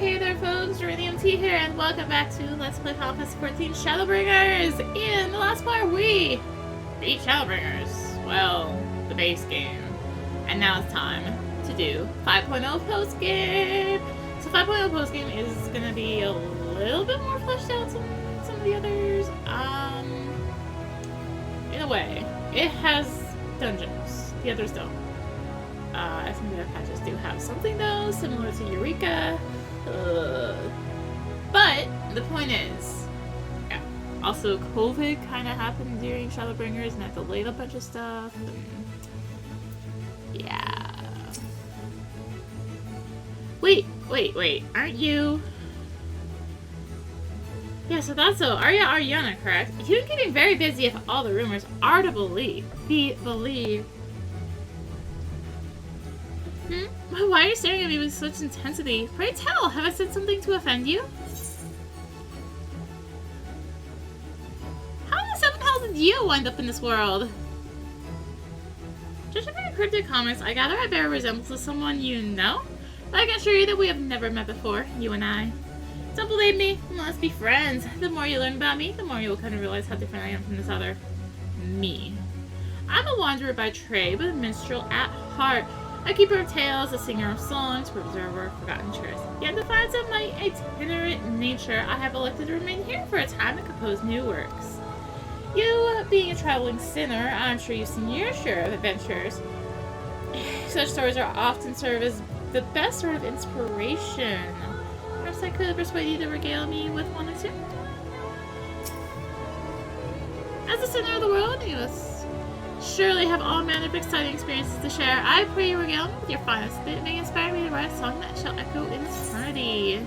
Hey there folks, rinimt here, and welcome back to Let's Play Final Fantasy 14 Shadowbringers! In the last part, we beat Shadowbringers. Well, the base game. And now it's time to do 5.0 post-game. So 5.0 post-game is going to be a little bit more fleshed out than some of the others. In a way. It has dungeons. The others don't. Some of the other patches do have something though, similar to Eureka. But the point is, yeah. Also, COVID kind of happened during Shadowbringers, and that delayed a bunch of stuff. And yeah. Wait! Aren't you? Yeah, so that's so. Arya Ariana, correct? You're getting very busy if all the rumors are to be believed. Why are you staring at me with such intensity? Pray tell, have I said something to offend you? How in the 7,000 did you wind up in this world? Judging by your cryptic comments, I gather I bear a resemblance to someone you know? But I can assure you that we have never met before, you and I. Don't believe me? Let's be friends. The more you learn about me, the more you will kind of realize how different I am from this other me. I'm a wanderer by trade, but a minstrel at heart. A keeper of tales, a singer of songs, preserver of forgotten truths. Yet in defiance of my itinerant nature, I have elected to remain here for a time and compose new works. You, being a traveling sinner, I'm sure you've seen your share of adventures. Such stories are often serve as the best sort of inspiration. Perhaps I could persuade you to regale me with one or two. As a sinner of the world, you must surely have all manner of exciting experiences to share. I pray you regale me with your finest bit. It may inspire me to write a song that shall echo in eternity.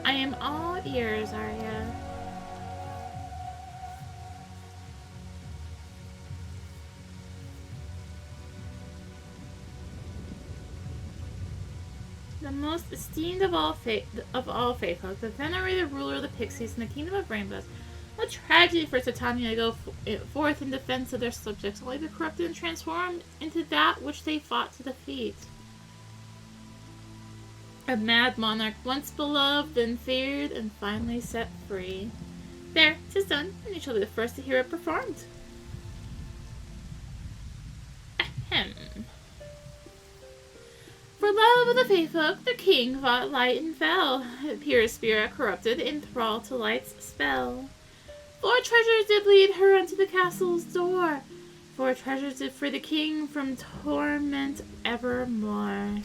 I am all ears, Arya. The most esteemed of all faithfolk, the venerated ruler of the Pixies in the Kingdom of Rainbows. What tragedy for Titania to go forth in defense of their subjects, only to be corrupted and transformed into that which they fought to defeat. A mad monarch, once beloved, then feared, and finally set free. There, 'tis done, and you shall be the first to hear it performed. Ahem. For love of the faithfolk, the king fought light and fell. Pure spirit corrupted, enthralled to light's spell. 4 treasures did lead her unto the castle's door. 4 treasures did free the king from torment evermore.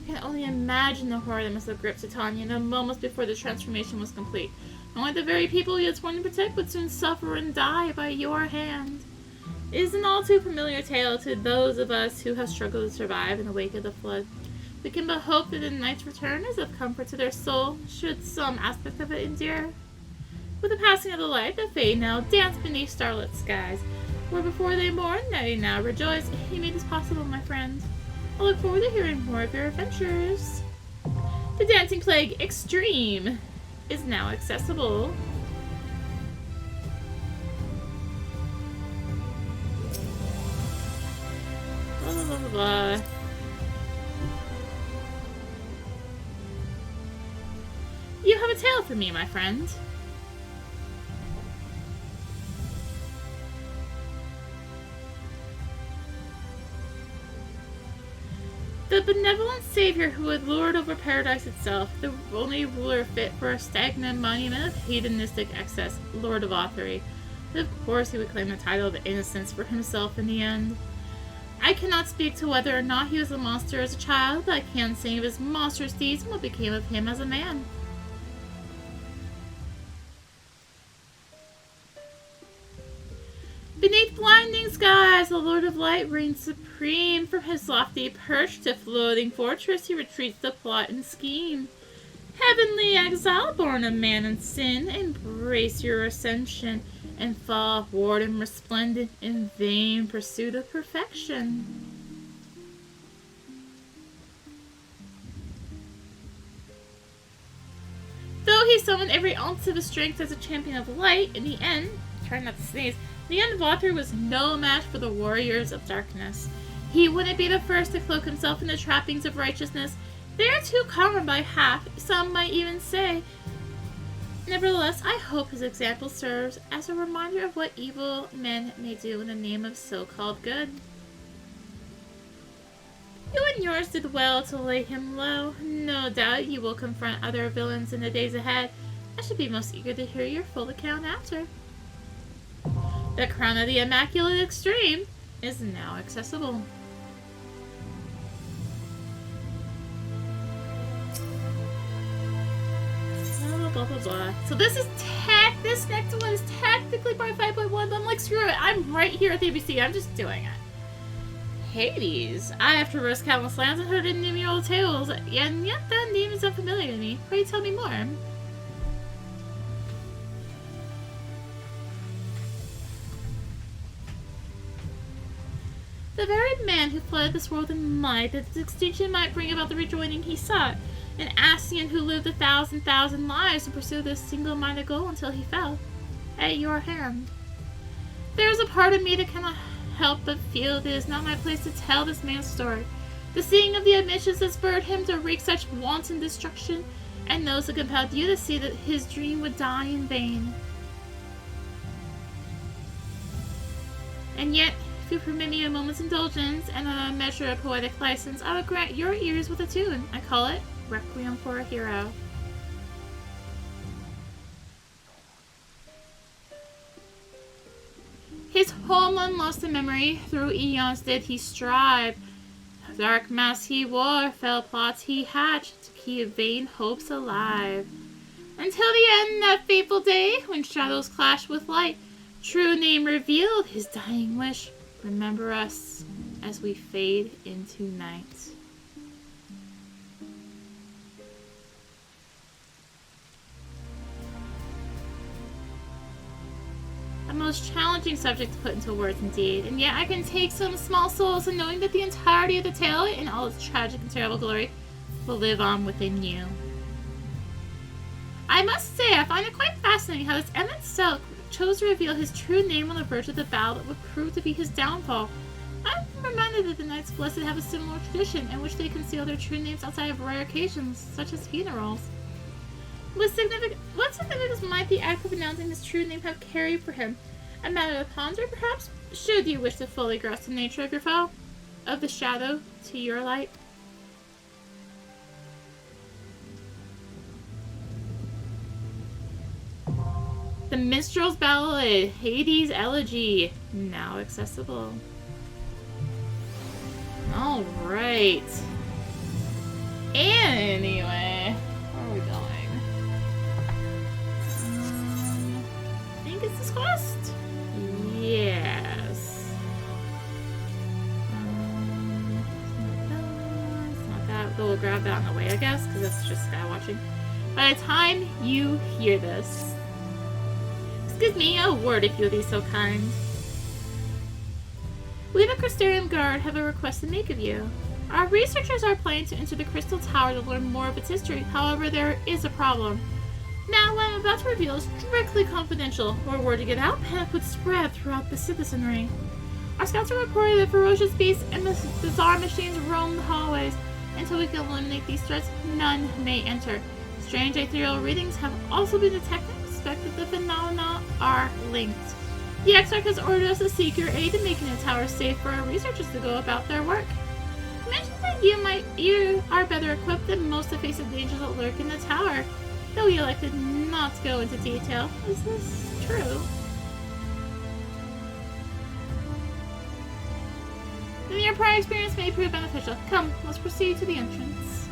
I can only imagine the horror that must have gripped Titania in the moments before the transformation was complete. Only the very people you had sworn to protect would soon suffer and die by your hand. It is an all too familiar tale to those of us who have struggled to survive in the wake of the flood. We can but hope that the night's return is of comfort to their soul, should some aspect of it endure. With the passing of the light, the Fae now dance beneath starlit skies, where before they mourn, they now rejoice. You made this possible, my friend. I look forward to hearing more of your adventures. The Dancing Plague Extreme is now accessible. Blah, blah, blah, blah. You have a tale for me, my friend. The benevolent savior who had lorded over paradise itself, the only ruler fit for a stagnant monument of hedonistic excess, Lord of Authery. But of course he would claim the title of innocence for himself in the end. I cannot speak to whether or not he was a monster as a child, but I can sing of his monstrous deeds and what became of him as a man. Beneath blinding skies, the Lord of Light reigns supreme. From his lofty perch to floating fortress, he retreats to plot and scheme. Heavenly exile, born of man and sin, embrace your ascension, and fall ward and resplendent in vain pursuit of perfection. Though Though he summoned every ounce of his strength as a champion of light, in the end, try not to sneeze, in the end Valthir was no match for the warriors of darkness. He wouldn't be the first to cloak himself in the trappings of righteousness. They are too common by half, some might even say. Nevertheless, I hope his example serves as a reminder of what evil men may do in the name of so-called good. You and yours did well to lay him low. No doubt you will confront other villains in the days ahead. I should be most eager to hear your full account after. The Crown of the Immaculate Extreme is now accessible. Blah, blah, blah. So this next one is technically part 5.1, but I'm like, screw it. I'm right here at the ABC. I'm just doing it. Hades. I have traversed countless lands and heard innumerable tales, and yet that name is unfamiliar to me. Pray tell me more. The very man who flooded this world in light, that its extinction might bring about the rejoining he sought. An Ascian who lived 1,000,000 lives to pursue this single-minded goal until he fell at your hand. There is a part of me that cannot help but feel that it is not my place to tell this man's story. The seeing of the omissions that spurred him to wreak such wanton destruction, and those that compelled you to see that his dream would die in vain. And yet, if you permit me a moment's indulgence and a measure of poetic license, I will grant your ears with a tune. I call it Requiem for a Hero. His homeland lost in memory, through eons did he strive. Dark masks he wore, fell plots he hatched, to keep vain hopes alive. Until the end, that fateful day, when shadows clashed with light, true name revealed his dying wish. Remember us as we fade into night. A most challenging subject to put into words indeed, and yet I can take some small solace in knowing that the entirety of the tale, in all its tragic and terrible glory, will live on within you. I must say, I find it quite fascinating how this emet-selch chose to reveal his true name on the verge of the battle that would prove to be his downfall. I'm reminded that the Knights Blessed have a similar tradition in which they conceal their true names outside of rare occasions, such as funerals. What significance might the act of announcing his true name have carried for him? A matter to ponder, perhaps? Should you wish to fully grasp the nature of your foe? Of the shadow to your light? The Minstrel's Ballad, Hades Elegy, now accessible. Alright. Anyway, where are we going? I think it's this quest? Yes. It's not that. We'll grab that on the way, I guess, because that's just sky watching. By the time you hear this, excuse me, a word if you'll be so kind. We, the Crystarium Guard, have a request to make of you. Our researchers are planning to enter the Crystal Tower to learn more of its history. However, there is a problem. Now, what I'm about to reveal is strictly confidential. Were word to get out, panic would spread throughout the citizenry. Our scouts are reporting that ferocious beasts and bizarre machines roam the hallways. Until we can eliminate these threats, none may enter. Strange ethereal readings have also been detected. Suspect that the phenomena are linked. The Exarch has ordered us to seek your aid in making the tower safe for our researchers to go about their work. He mentioned that you are better equipped than most to face the dangers that lurk in the tower. Though he elected not to go into detail. Is this true? Then your prior experience may prove beneficial. Come, let's proceed to the entrance.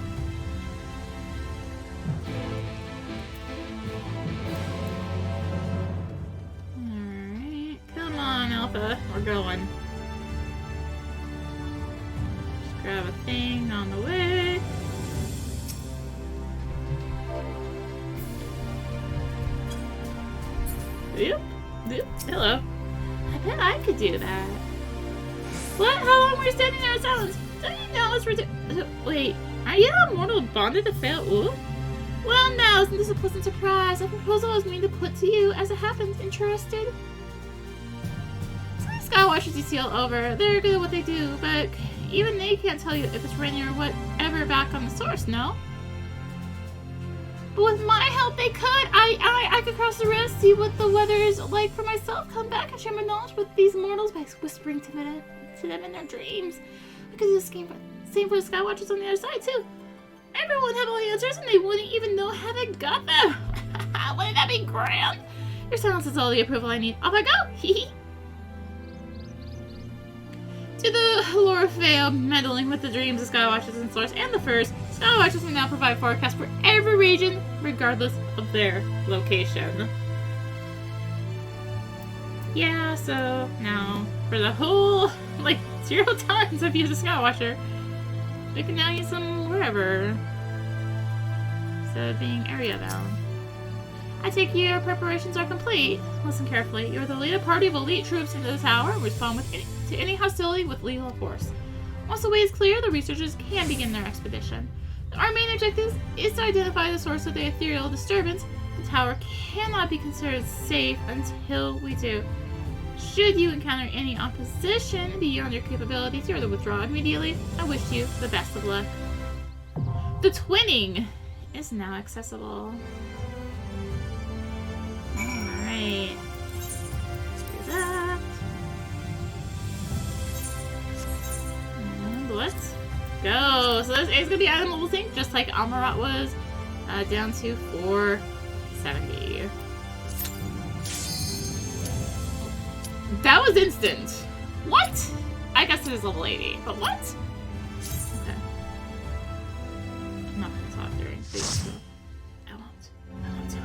Alright. Come on, Alpha. We're going. Just grab a thing on the way. Yep. Hello. I bet I could do that. What? How long were you standing there in silence? Don't you know it's ridiculous? Wait, are you not mortal bonded to fail? Ooh? Well, now, isn't this a pleasant surprise? A proposal I was meaning to put to you. As it happens, interested? Some of the Skywatchers you see all over, they're good at what they do, but even they can't tell you if it's raining or whatever back on the source, no? But with my help, they could. I could cross the rift, see what the weather is like for myself, come back and share my knowledge with these mortals by whispering to them in their dreams. I could do the same for the Skywatchers on the other side, too. Everyone would have all the answers and they wouldn't even know how they got them. Wouldn't that be grand? Your silence is all the approval I need. Off I go! Hee To the lore of Feo, meddling with the dreams of Skywatchers and Source and the First, Skywatchers will now provide forecasts for every region, regardless of their location. Yeah, so now, for the whole, 0 times I've used a Skywatcher, we can now use them wherever, instead of being area bound. I take your preparations are complete. Listen carefully. You are the lead a party of elite troops into the tower and respond to any hostility with lethal force. Once the way is clear, the researchers can begin their expedition. Our main objective is to identify the source of the ethereal disturbance. The tower cannot be considered safe until we do. Should you encounter any opposition beyond your capabilities, you are to withdraw immediately. I wish you the best of luck. The twinning is now accessible. Alright. Let's do that. And let's go. So this is going to be item level sync, just like Amarat was, down to 470. That was instant. What? I guess it is level 80, but what? Okay. I'm not gonna talk during things. I won't do it.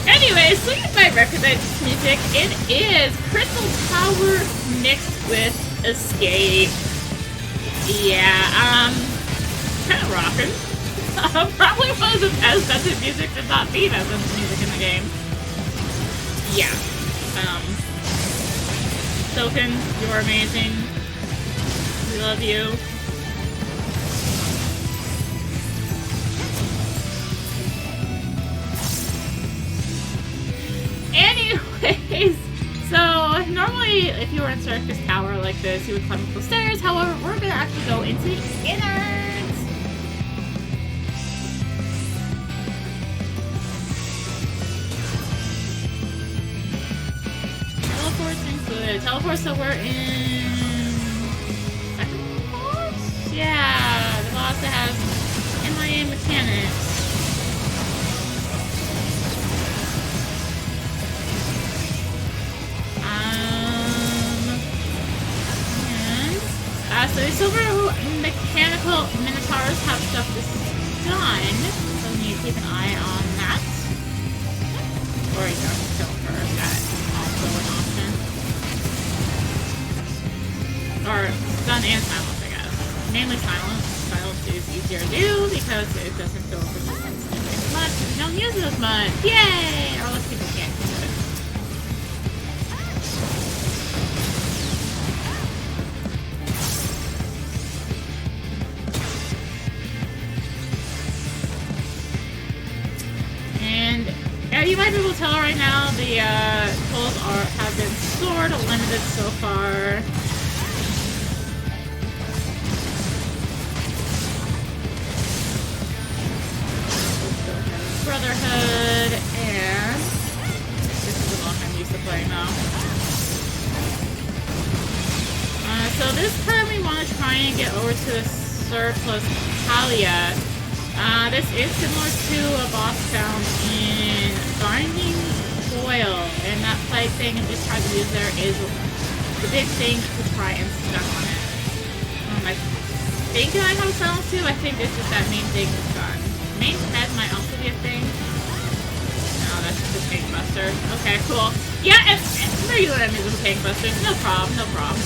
Anyways, so you might recognize this music. It is Crystal Tower mixed with Escape. Yeah, kind of rockin'. Probably one of the best sensitive music to not be that sensitive music in the game. Yeah. Token, you're amazing. We love you. Anyways, so normally if you were in Circus Tower like this, you would climb up the stairs. However, we're gonna actually go into the innards. Teleports included. Teleport, so we're in second boss? Yeah, the boss that has MIA mechanics. So the silver mechanical minotaurs have stuff this done, so we need to keep an eye on that. Or you know, silver, that's also an option. Or stun and silence, I guess. Mainly silence. Silence is easier to do because it doesn't feel resistance as much. We don't use it as much. Yay! Or less people can't use it. You might be able to tell right now the tolls have been sort of limited so far. Brotherhood and this time we want to try and get over to the surplus Talia. This is similar to a boss found in Binding Foil, and that plague thing I just tried to use there is the big thing to try and stuck on it. I think I have a silence too. I think it's just that main thing is gone. Main head might also be a thing. No, that's just a tank buster. Okay, cool. Yeah, and regular enemies with tank busters. No problem, no problem.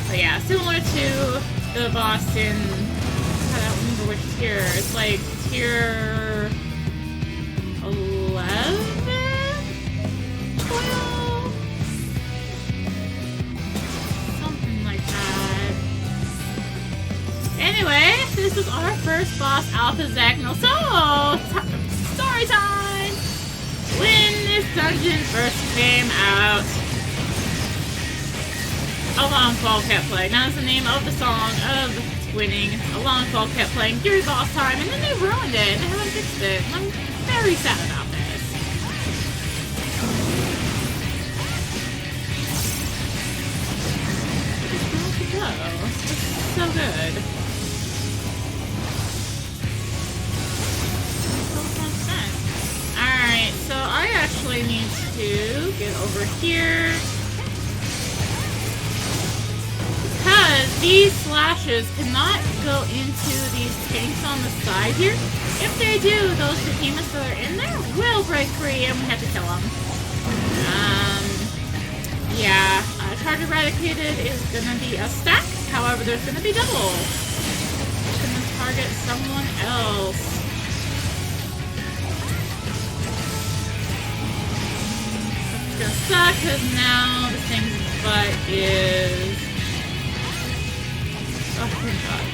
But yeah, similar to the boss in... I don't remember which tier. It's like tier 11? 12? Something like that. Anyway, this is our first boss, Alpha Zagnal. So, story time! When this dungeon first came out, a long fall kept playing. That's the name of the song of winning. A long fall kept playing during boss time, and then they ruined it, and they haven't fixed it. And I'm very sad about this. It's going to go. It's so good. Alright, so I actually need to get over here. Because these slashes cannot go into these tanks on the side here. If they do, those behemoths that are in there will break free and we have to kill them. Yeah, Charge Eradicated is gonna be a stack. However, there's gonna be double. It's gonna target someone else. It's gonna suck because now the thing's butt is... Oh, thank God.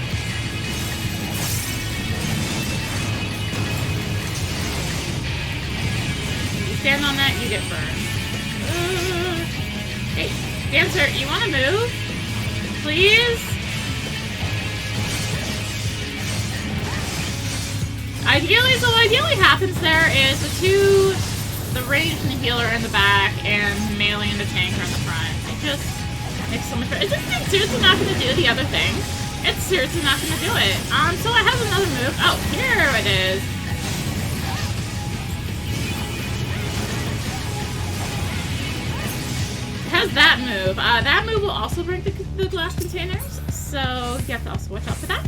You stand on that, you get burned. Hey, Dancer, you want to move? Please? Ideally happens there is the range and the healer in the back and melee and the tank are in the front. It just makes so much better. It's just seriously not going to do the other thing. It's seriously not going to do it. So it has another move. Oh, here it is. It has that move. That move will also break the glass containers, so you have to also watch out for that.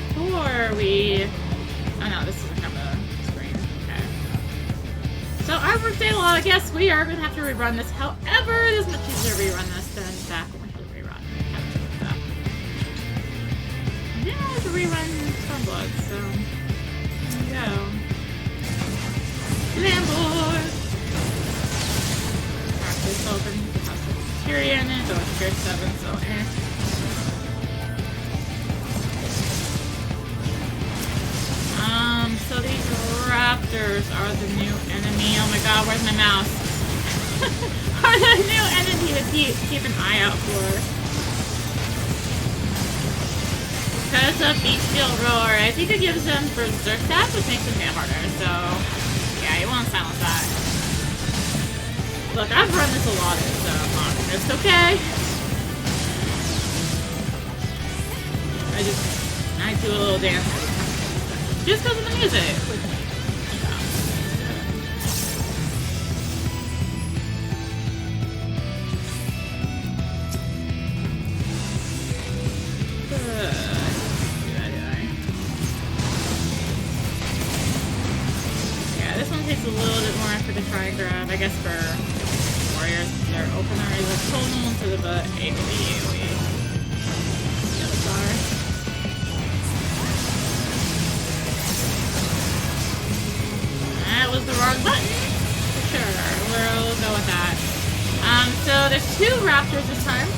Before we... Oh no, this doesn't have a screen. Okay. So our birthday log, I guess we are going to have to rerun this. However, it is much easier to rerun this than back when we had to rerun. Yeah, I have to rerun Stormblood, so there we go. Landlord! Alright, this open. The house with Tyrion in it. Oh, it's tier 7, so so these raptors are the new enemy. Oh my god, where's my mouse? Are the new enemy to keep an eye out for. Because of Beach Steel Roar, I think it gives them Berserk stats, which makes them hit harder, so yeah, you want to silence that. Look, I've run this a lot, so it's okay. I do a little dance. Just because of the music. Yeah, this one takes a little bit more effort to try and grab, I guess, for warriors. Their opener is a total to the butt. AoE. That was the wrong button. For sure. We'll go with that. So there's 2 raptors this time.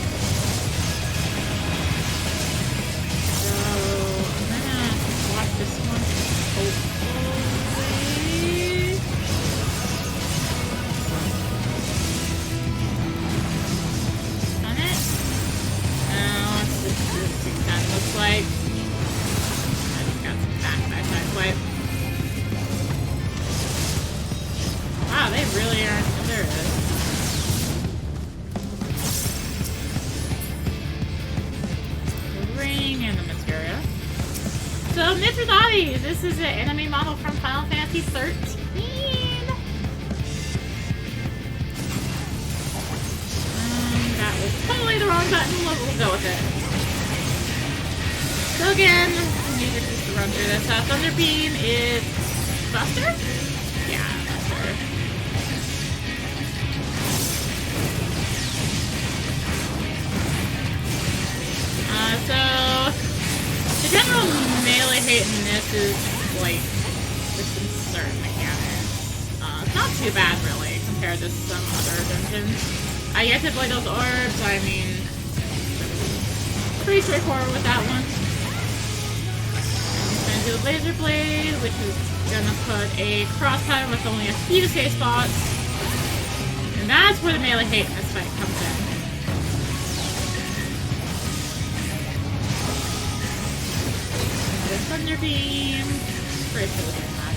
So I'm gonna watch this one. Hopefully. On it. Now let's just see what that looks like. I just got some back side swipe. Wow, they really aren't. Oh, there it is. it's Rizzotti. This is an enemy model from Final Fantasy 13. That was totally the wrong button. We'll go with it. So again, music just to run through this. Thunder Beam is Buster? Yeah, Buster. So the general melee hate in this is like just in certain mechanics. It's not too bad really compared to some other dungeons. You have to avoid those orbs. I mean, pretty straightforward with that one. I'm gonna do a laser blade, which is gonna put a cross pattern with only a few safe spots, and that's where the melee hate in this fight comes in. Thunder Beam. Pretty sure this is not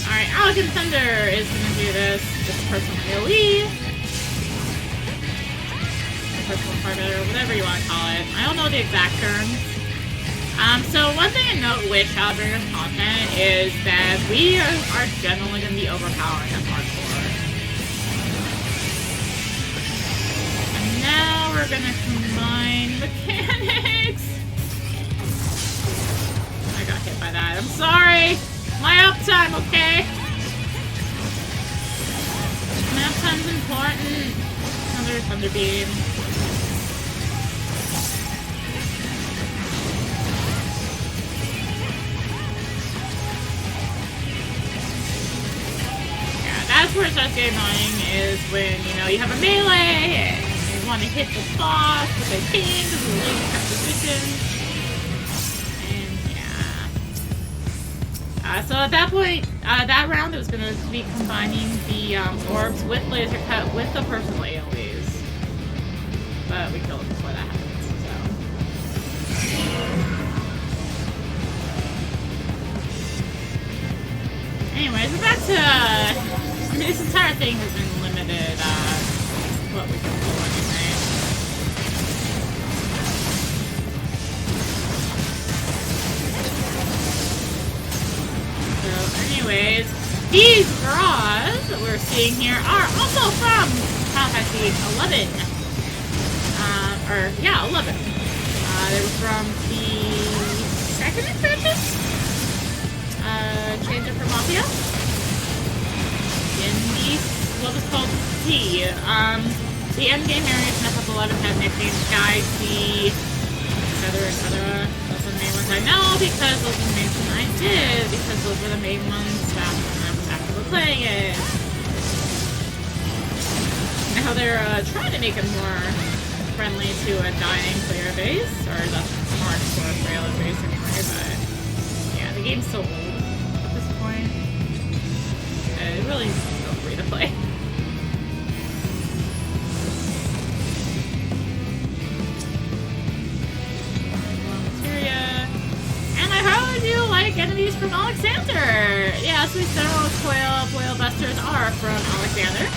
Alright, Alec Thunder is gonna do this. Just personal AoE. Personal target, or whatever you want to call it. I don't know the exact terms. So one thing to note with Shadowbringers content is that we are generally gonna be overpowering them hardcore. Now we're gonna combine mechanics. I got hit by that. I'm sorry. My uptime, okay? My uptime's important. Another Thunder Beam. Yeah, that's where it starts getting annoying. Is when you have a melee. And want to hit the boss, but they ping because of the laser position. And yeah. So at that point, that round it was going to be combining the orbs with laser cut with the personal AoEs. But we killed it before that happened, so. Anyways, we're back to. I mean, this entire thing has been limited. What we can do anyway. So anyways, these draws that we're seeing here are also from Final Fantasy 11. 11. They were from the second expansion? Change it for Mafia. In the what was called C. The endgame areas in FF11 had nicknames Sky, Sea, etc. Those are the main ones I know because those are the main ones I did because those were the main ones back when I was actively playing it. Now they're trying to make it more friendly to a dying player base, or the hardcore player base anyway, but yeah, the game's so old at this point. It really is so free to play. Enemies from Alexander! Yeah, so these general boil busters are from Alexander.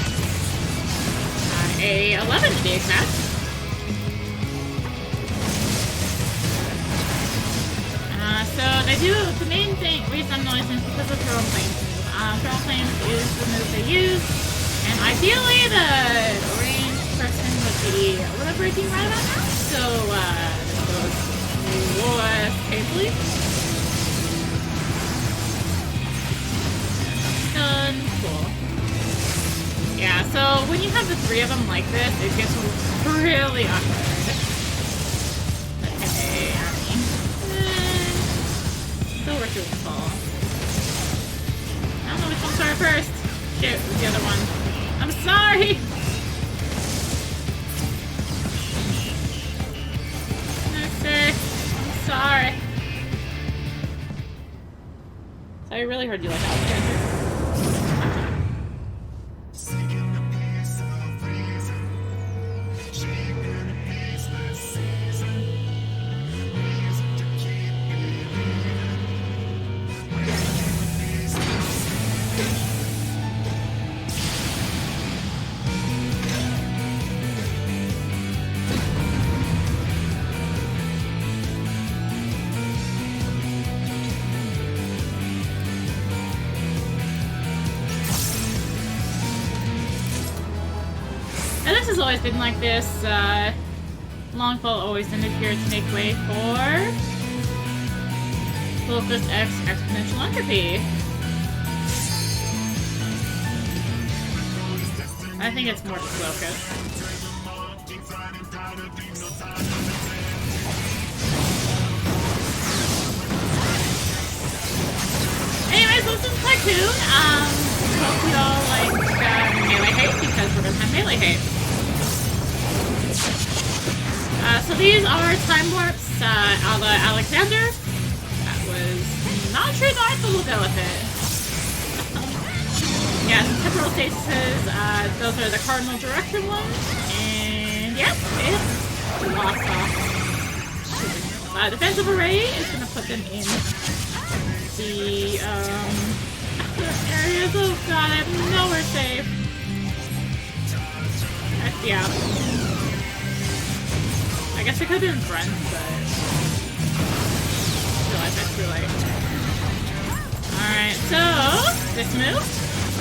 A11 to be exact. So they do, the main reason I'm noticing is because of Throne Flames. Throne Flames is the move they use, and ideally the ranged person would be a little breaking right about now, so this goes less painfully. Done. Cool. Yeah, so when you have the three of them like this, it gets really awkward. But hey, army. Still working with the ball. I don't know which one started first. Shit, it was the other one. I'm sorry! I'm sorry. So I really heard you like Alexander. has always been like this. Longfall always interfered to make way for Focus X Exponential Entropy. I think it's more just Locust. Anyways, this is Tycoon. Hope you all like melee hate because we're gonna have melee hate. So these are Time Warps a la Alexander. That was not true knife, but we'll go with it. Yeah, some temporal stasis, those are the cardinal direction ones. And yep, it's lost off. Defensive array is gonna put them in the areas. Oh god, I'm nowhere safe. Yeah. I guess I could have been friends, but I realize that's too late. Alright, so this move,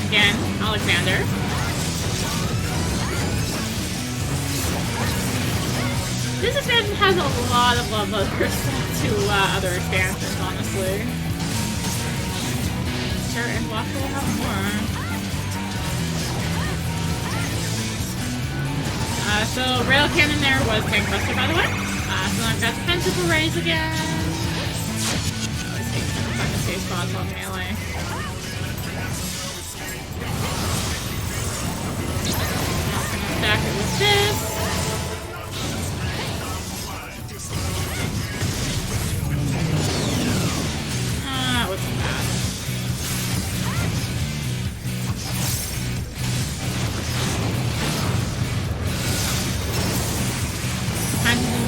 again, Alexander. This expansion has a lot of love letters to other expansions, honestly. Sure, and Block will have more. So rail cannon there was Tank Buster, by the way. So I've got defensive arrays again. Let's see, find the safe spots on melee. I'm gonna stack it with this. That wasn't bad.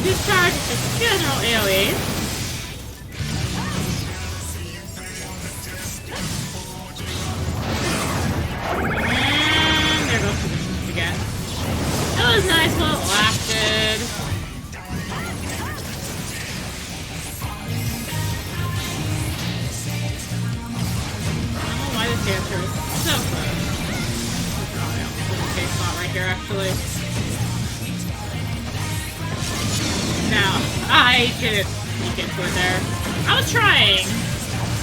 Discharge is just general AoE. And there goes positions again. That was nice while it lasted. I don't know why this dancer is so close. Probably almost in the safe spot right here, actually. No, I didn't sneak into it there. I was trying,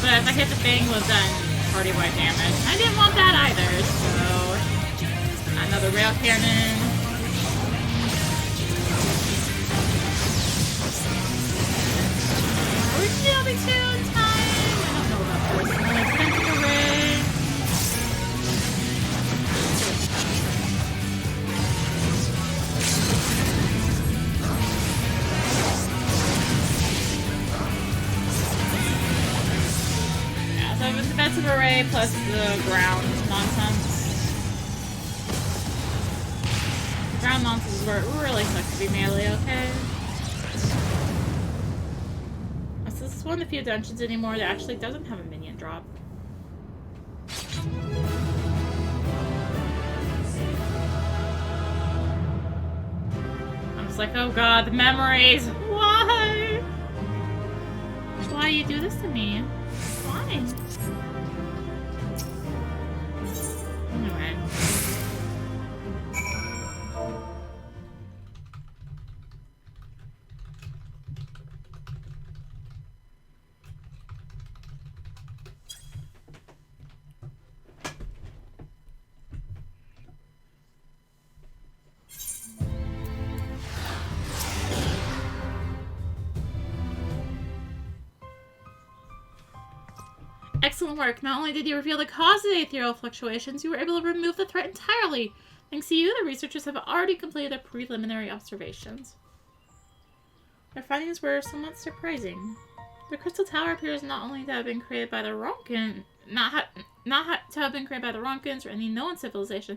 but if I hit the thing, was done party-wide damage. I didn't want that either, so another rail cannon. Are we still be two in time? I don't know about this. An expensive array. Defensive array plus the ground nonsense. Ground nonsense is where it really sucks to be melee, okay? So this is one of the few dungeons anymore that actually doesn't have a minion drop. I'm just like, oh god, the memories! Why? Why do you do this to me? Why? Anyway. Excellent work. Not only did you reveal the cause of the ethereal fluctuations, you were able to remove the threat entirely. Thanks to you, the researchers have already completed their preliminary observations. Their findings were somewhat surprising. The Crystal Tower appears not only to have been created by the Ronkins, not to have been created by the Ronkins or any known civilization.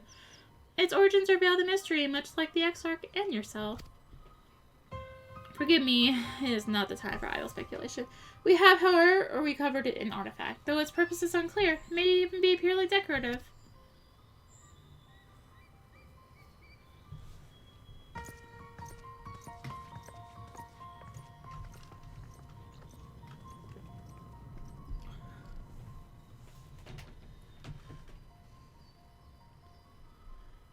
Its origins are veiled in mystery, much like the Exarch and yourself. Forgive me, it is not the time for idle speculation. We have, however, recovered an artifact, though its purpose is unclear. It may even be purely decorative.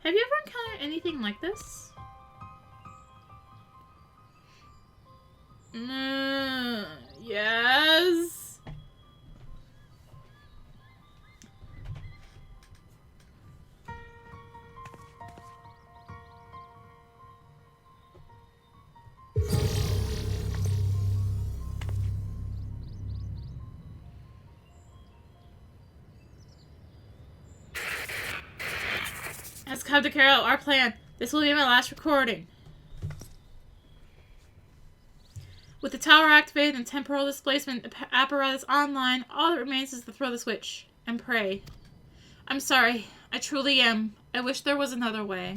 Have you ever encountered anything like this? Yes. Let's come to carry out our plan. This will be my last recording. With the tower activated and temporal displacement apparatus online, all that remains is to throw the switch and pray. I'm sorry. I truly am. I wish there was another way.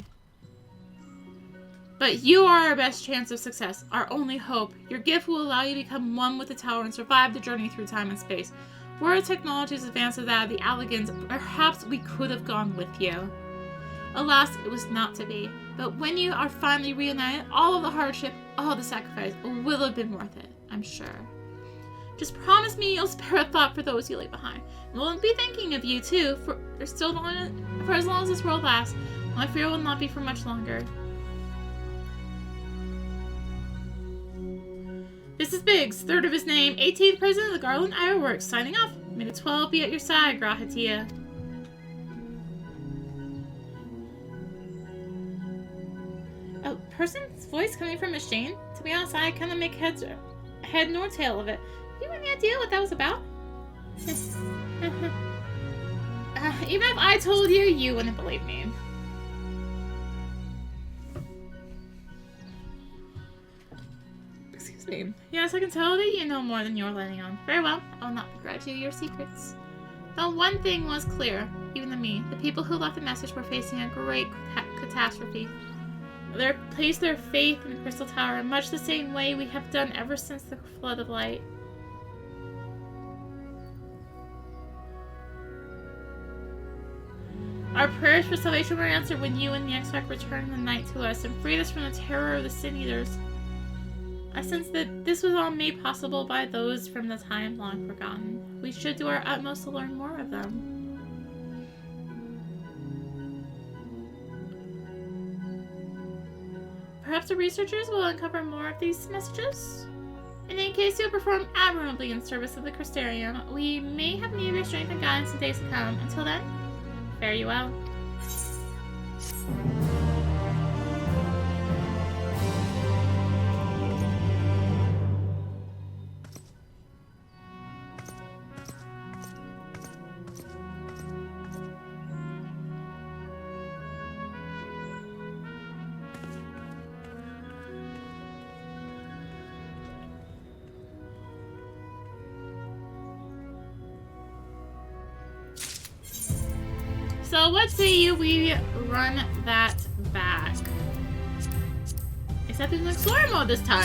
But you are our best chance of success, our only hope. Your gift will allow you to become one with the tower and survive the journey through time and space. Were our technology as advanced as that of the Alligans, perhaps we could have gone with you. Alas, it was not to be. But when you are finally reunited, all of the hardship, all the sacrifice will have been worth it, I'm sure. Just promise me you'll spare a thought for those you leave behind. And we'll be thinking of you too, for as long as this world lasts. My fear will not be for much longer. This is Biggs, third of his name, 18th president of the Garland Ironworks, signing off. May the 12 be at your side, Grahatia. A person's voice coming from a machine? To be honest, I kind of make head nor tail of it. You have any idea what that was about? Even if I told you, you wouldn't believe me. Excuse me. Yes, I can tell that you know more than you're letting on. Very well, I will not begrudge you your secrets. Though one thing was clear, even to me, the people who left the message were facing a great catastrophe. They placed their faith in the Crystal Tower in much the same way we have done ever since the Flood of Light. Our prayers for salvation were answered when you and the XIV returned the night to us and freed us from the terror of the Sin Eaters. I sense that this was all made possible by those from the time long forgotten. We should do our utmost to learn more of them. Perhaps the researchers will uncover more of these messages? In any case, you'll perform admirably in service of the Crystarium. We may have need of your strength and guidance in days to come. Until then, fare you well. So what say you we run that back? Except in Explorer mode this time.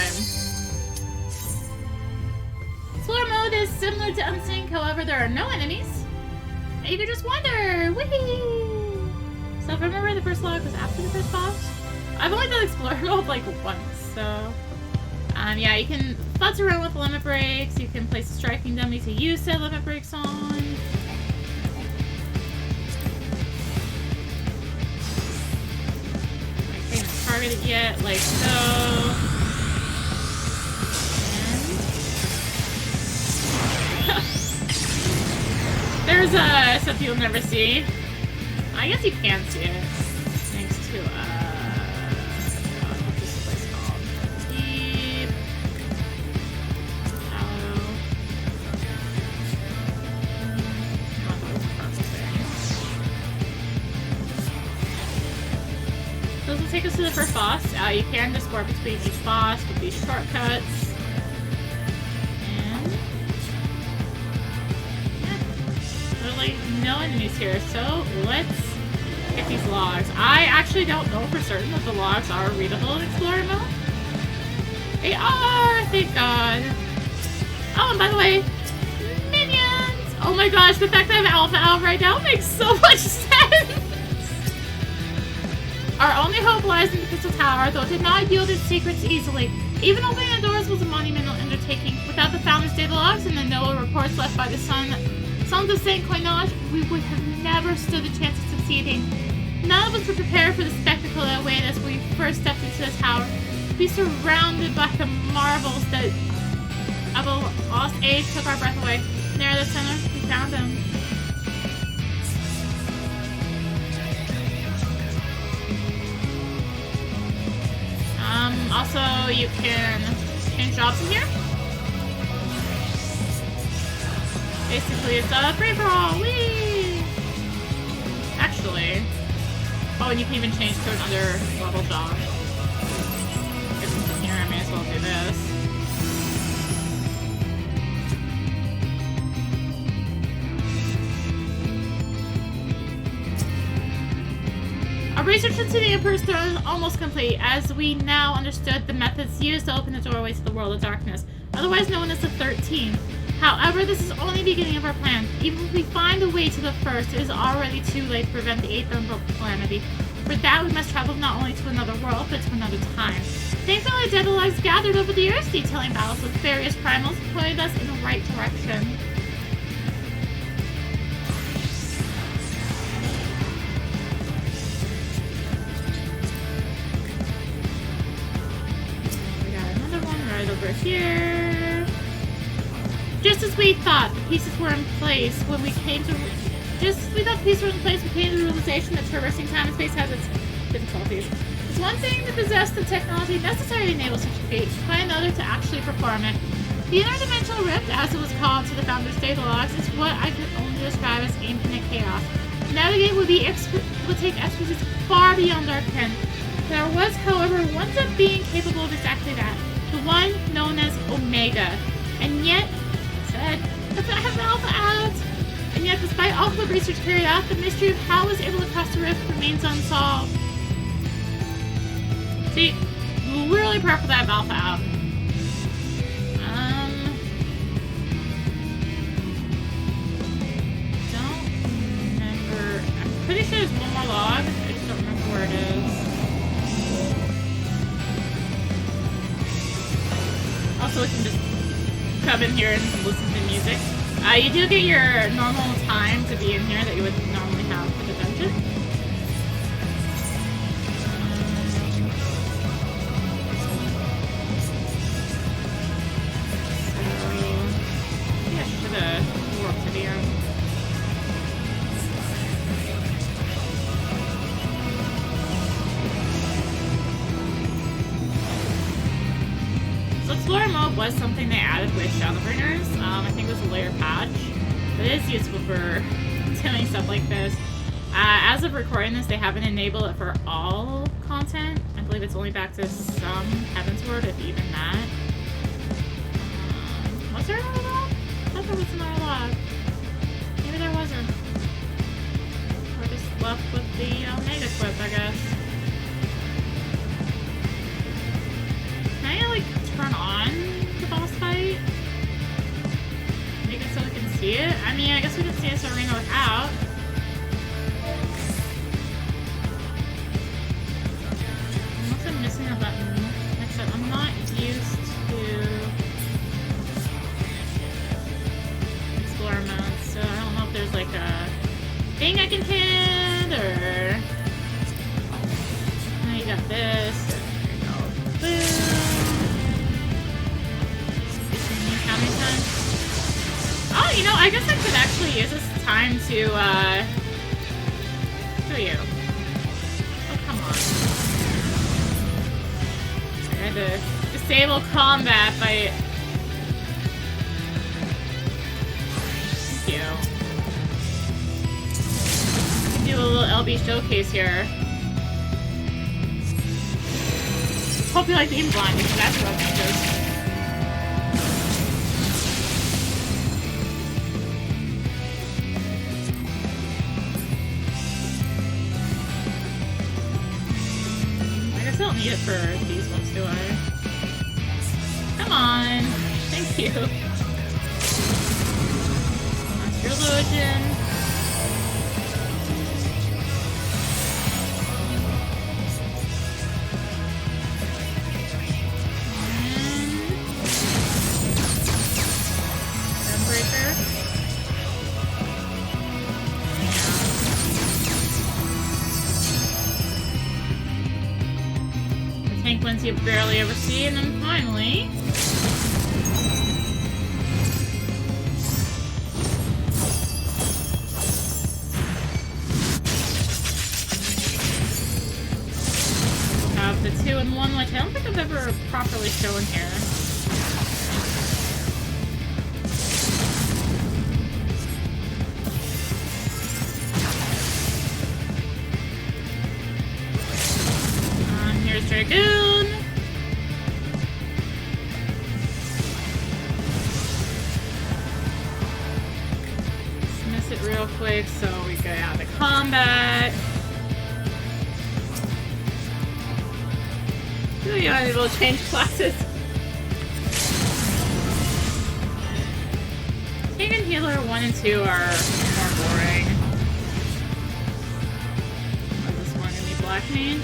Explorer mode is similar to Unsync, however there are no enemies. And you can just wander! Whee! So if I remember, the first log was after the first boss. I've only done Explorer mode like once, so... yeah, you can futz around with limit breaks, you can place a striking dummy to use said limit breaks on. Target it yet, like so. And there's something you'll never see. I guess you can see it. Thanks to what's this place called? Deep. Shallow. Not those purple things. This will take us to the first boss. You can just warp between each boss with these shortcuts. And yeah, there's like no enemies here, so let's get these logs. I actually don't know for certain that the logs are readable in Explorer mode. They are, thank God. Oh, and by the way, minions! Oh my gosh, the fact that I'm Alpha Alpha right now makes so much sense! Our only hope lies in the Crystal Tower, though it did not yield its secrets easily. Even opening the doors was a monumental undertaking. Without the Founder's data logs and the NOAA reports left by the Sons of Saint Coinage, we would have never stood a chance of succeeding. None of us were prepared for the spectacle that awaited us when we first stepped into the tower. To be surrounded by the marvels that of a lost age took our breath away. There at the center, we found him. Also, you can change jobs in here. Basically, it's a free-for-all. Whee! Actually, oh, and you can even change to another level job. If it's in here, I may as well do this. Our research into the Emperor's throne is almost complete, as we now understood the methods used to open the doorway to the world of darkness, otherwise known as the 13th. However, this is only the beginning of our plan. Even if we find a way to the first, it is already too late to prevent the 8th unbroken calamity. For that, we must travel not only to another world, but to another time. Thankfully, dead lives gathered over the years, detailing battles with various primals, pointed us in the right direction. Over here. Just as we thought, the pieces were in place when we came to. Just as we thought the pieces were in place, we came to the realization that traversing time and space has its difficulties. It's one thing to possess the technology necessary to enable such a feat, quite another to actually perform it. The interdimensional rift, as it was called to the Founder's data logs, is what I could only describe as infinite chaos. To navigate would take expertise far beyond our ken. There was, however, one being capable of exactly that. The one known as Omega. And yet, said, I have Alpha out. And yet, despite all the research carried out, the mystery of how it was able to cross the rift remains unsolved. See, we're really powerful to have Alpha out. Don't remember. I'm pretty sure there's one more log. I just don't remember where it is. Also, we can just come in here and listen to music. You do get your normal time to be in here that you would normally have for the dungeon. I should have worked to the end. Explorer mode was something they added with Shadowbringers. I think it was a layer patch. But it is useful for doing stuff like this. As of recording this, they haven't enabled it for all content. I believe it's only back to some Heavensward, if even that. Was there another log? I thought there was another log. Maybe there wasn't. We're just left with the Omega Quip, I guess. Can I, like, turn on the boss fight? Make it so we can see it? I mean, I guess we can see this arena without. Unless I'm missing a button. Except I'm not used to Explorer mode, so I don't know if there's like a thing I can hit, or... Now you got this. There you go. Boom! Oh, you know, I guess I could actually use this time to, who are you? Oh, come on. I had to disable combat by... Thank you. Do a little LB showcase here. Hope you like being blind, because that's what I think. I don't need it for these ones, do I? Come on! Thank you. Monster Illusion. Gunbreaker. Since you barely ever see it, and then finally... have the 2-in-1, which I don't think I've ever properly shown here. Here's Dragoon. Miss it real quick so we get out of combat. You're not able to change classes. Tank and Healer 1 and 2 are more boring. Is this one gonna be Black Mage?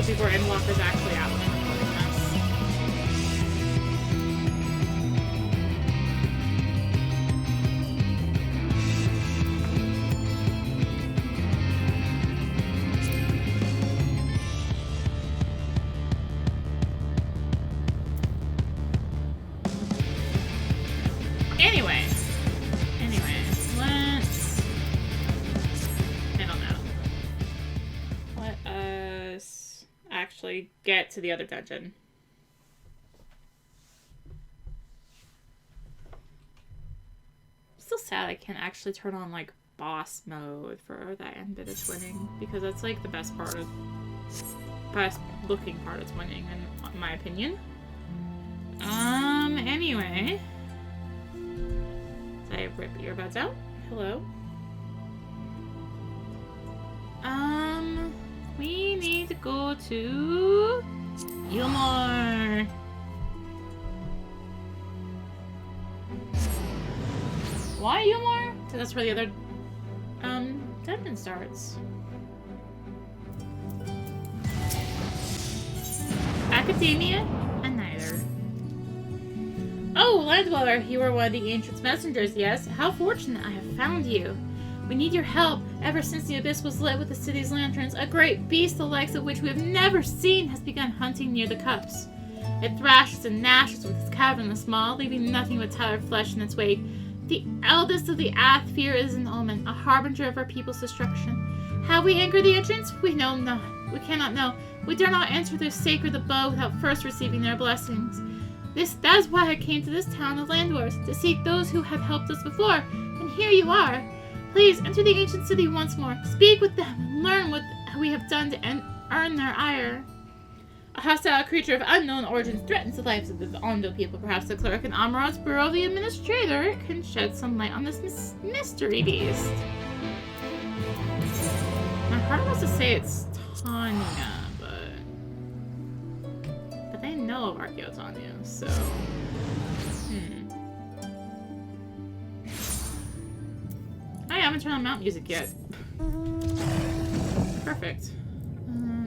Before Adblock is actually out when I'm recording this. Anyways, let's... I don't know. Let us actually get to the other dungeon. Still sad I can't actually turn on like boss mode for that end bit of twinning, because that's like the best looking part of twinning in my opinion. Anyway. Did I rip earbuds out? Hello? We need to go to Yulmore. Why Yulmore? So that's where the other dungeon starts. Akadaemia Anyder. Oh, Landdweller, you are one of the Ancient's messengers, yes? How fortunate I have found you. We need your help. Ever since the abyss was lit with the city's lanterns, a great beast the likes of which we have never seen has begun hunting near the cups. It thrashes and gnashes with its cavernous maw, leaving nothing but tattered flesh in its wake. The eldest of the Athfir is an omen, a harbinger of our people's destruction. Have we anchored the entrance? We know not. We cannot know. We dare not enter their sacred abode without first receiving their blessings. That is why I came to this town of Landdwers, to seek those who have helped us before. And here you are. Please, enter the ancient city once more. Speak with them and learn what we have done to earn their ire. A hostile creature of unknown origins threatens the lives of the Ondo people. Perhaps the clerk in Amarod's Bureau of the Administrator can shed some light on this mystery beast. My heart wants to say it's Tanya, but they know of Archaeotanya, so... I haven't turned on mount music yet. Perfect.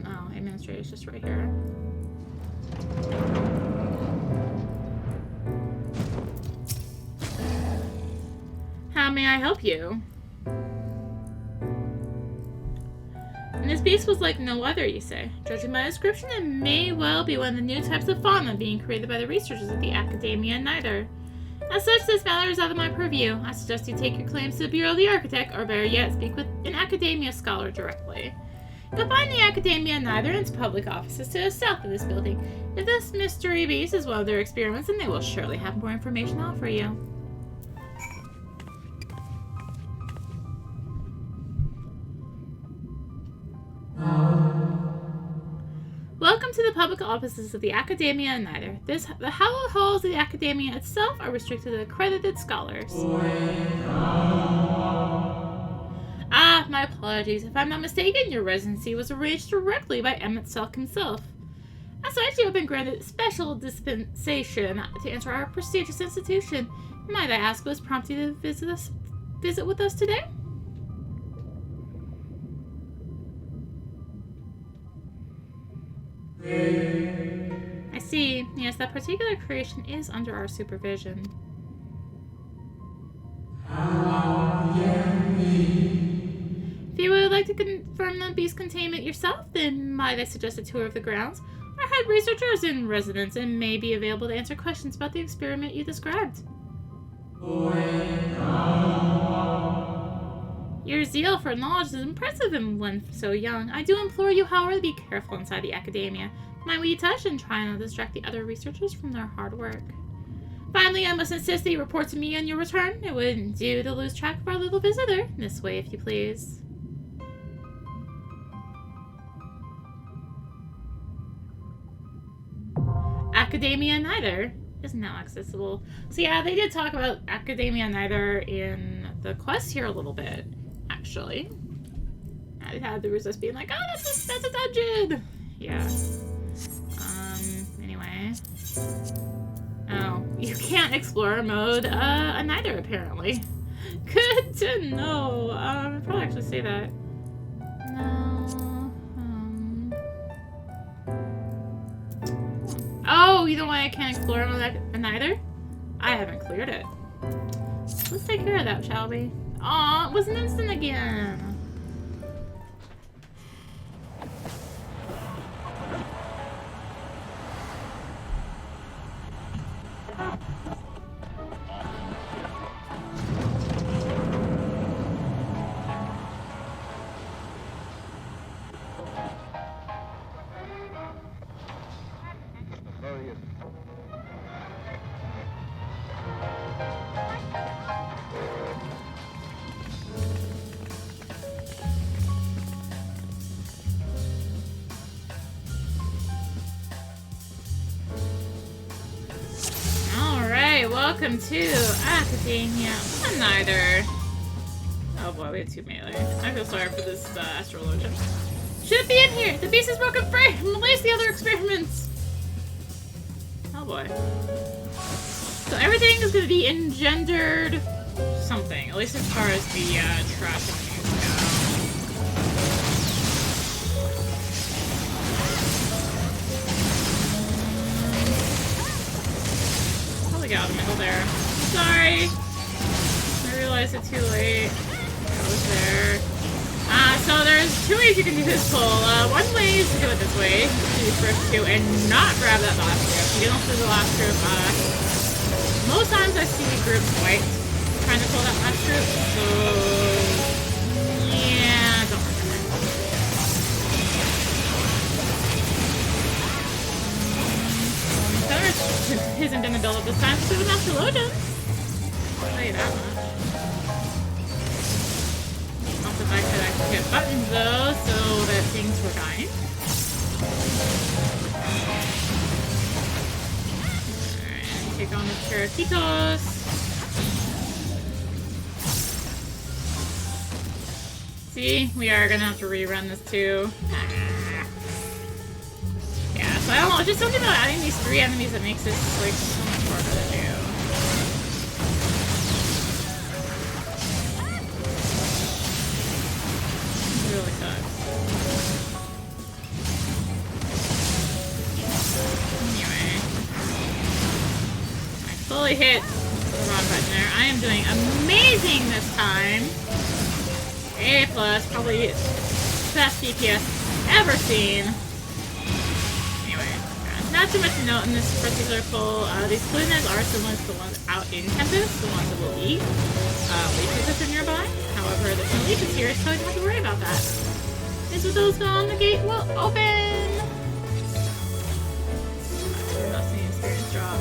Oh, Administrator is just right here. How may I help you? And this beast was like no other, you say. Judging by description, it may well be one of the new types of fauna being created by the researchers at the Akadaemia Anyder. As such, this matter is out of my purview. I suggest you take your claims to the Bureau of the Architect, or better yet, speak with an Akadaemia scholar directly. You'll find the Akadaemia Anyder in its public offices to the south of this building. If this mystery beast is one of their experiments, then they will surely have more information to offer you. Welcome to the public offices of the Akadaemia Anyder. The hallowed halls of the Akademia itself are restricted to accredited scholars. Ah, my apologies. If I'm not mistaken, your residency was arranged directly by emet-selch himself. As such, you have been granted special dispensation to enter our prestigious institution. Might I ask what has prompted you to visit with us today? I see. Yes, that particular creation is under our supervision. If you would like to confirm the beast containment yourself, then might I suggest a tour of the grounds? Our head researcher is in residence and may be available to answer questions about the experiment you described. Your zeal for knowledge is impressive in one so young. I do implore you, however, to be careful inside the Akademia. Mind what you touch and try not to distract the other researchers from their hard work. Finally, I must insist that you report to me on your return. It wouldn't do to lose track of our little visitor. This way, if you please. Akadaemia Anyder is now accessible. So yeah, they did talk about Akadaemia Anyder in the quest here a little bit, actually. I had the resist being like, oh, that's a dungeon! Yeah. Anyway. Oh, you can't explore mode Anyder, apparently. Good to know. I'd probably actually say that. No. Oh, you know why I can't explore mode Anyder? I haven't cleared it. Let's take care of that, shall we? Aw, it was an instant again. Welcome to Akadaemia Anyder. Oh boy, we have 2 melee. I feel sorry for this astrologian. Should be in here! The beast is broken free! Release the other experiments! Oh boy. So everything is going to be engendered something, at least as far as the trash enemies go. Get out of the middle there. Sorry! I realized it too late. I was there. So there's 2 ways you can do this pull. One way is to do it this way. Do the first 2 and not grab that last group. You don't do the last group. Most times I see groups white trying to pull that last group. So yeah, don't recommend it. Isn't gonna build up this time to an astrologian. I'll tell you that much. Not the fact that I can hit buttons though, so that things were dying. Alright, take on the Charaquitos. See, we are gonna have to rerun this too. Yeah, so I don't know, just something about adding these 3 enemies that makes this like so much harder to do. It really sucks. Anyway. I fully hit the wrong button there. I am doing amazing this time. A+, probably best DPS ever seen. not too much to note in this particular pull. These clues are similar to the ones out in Tempest, the ones that will eat leeches if they're nearby. However, there's no leeches here, so you don't have to worry about that. Is with those gone, the gate will open! We're not seeing experience drop.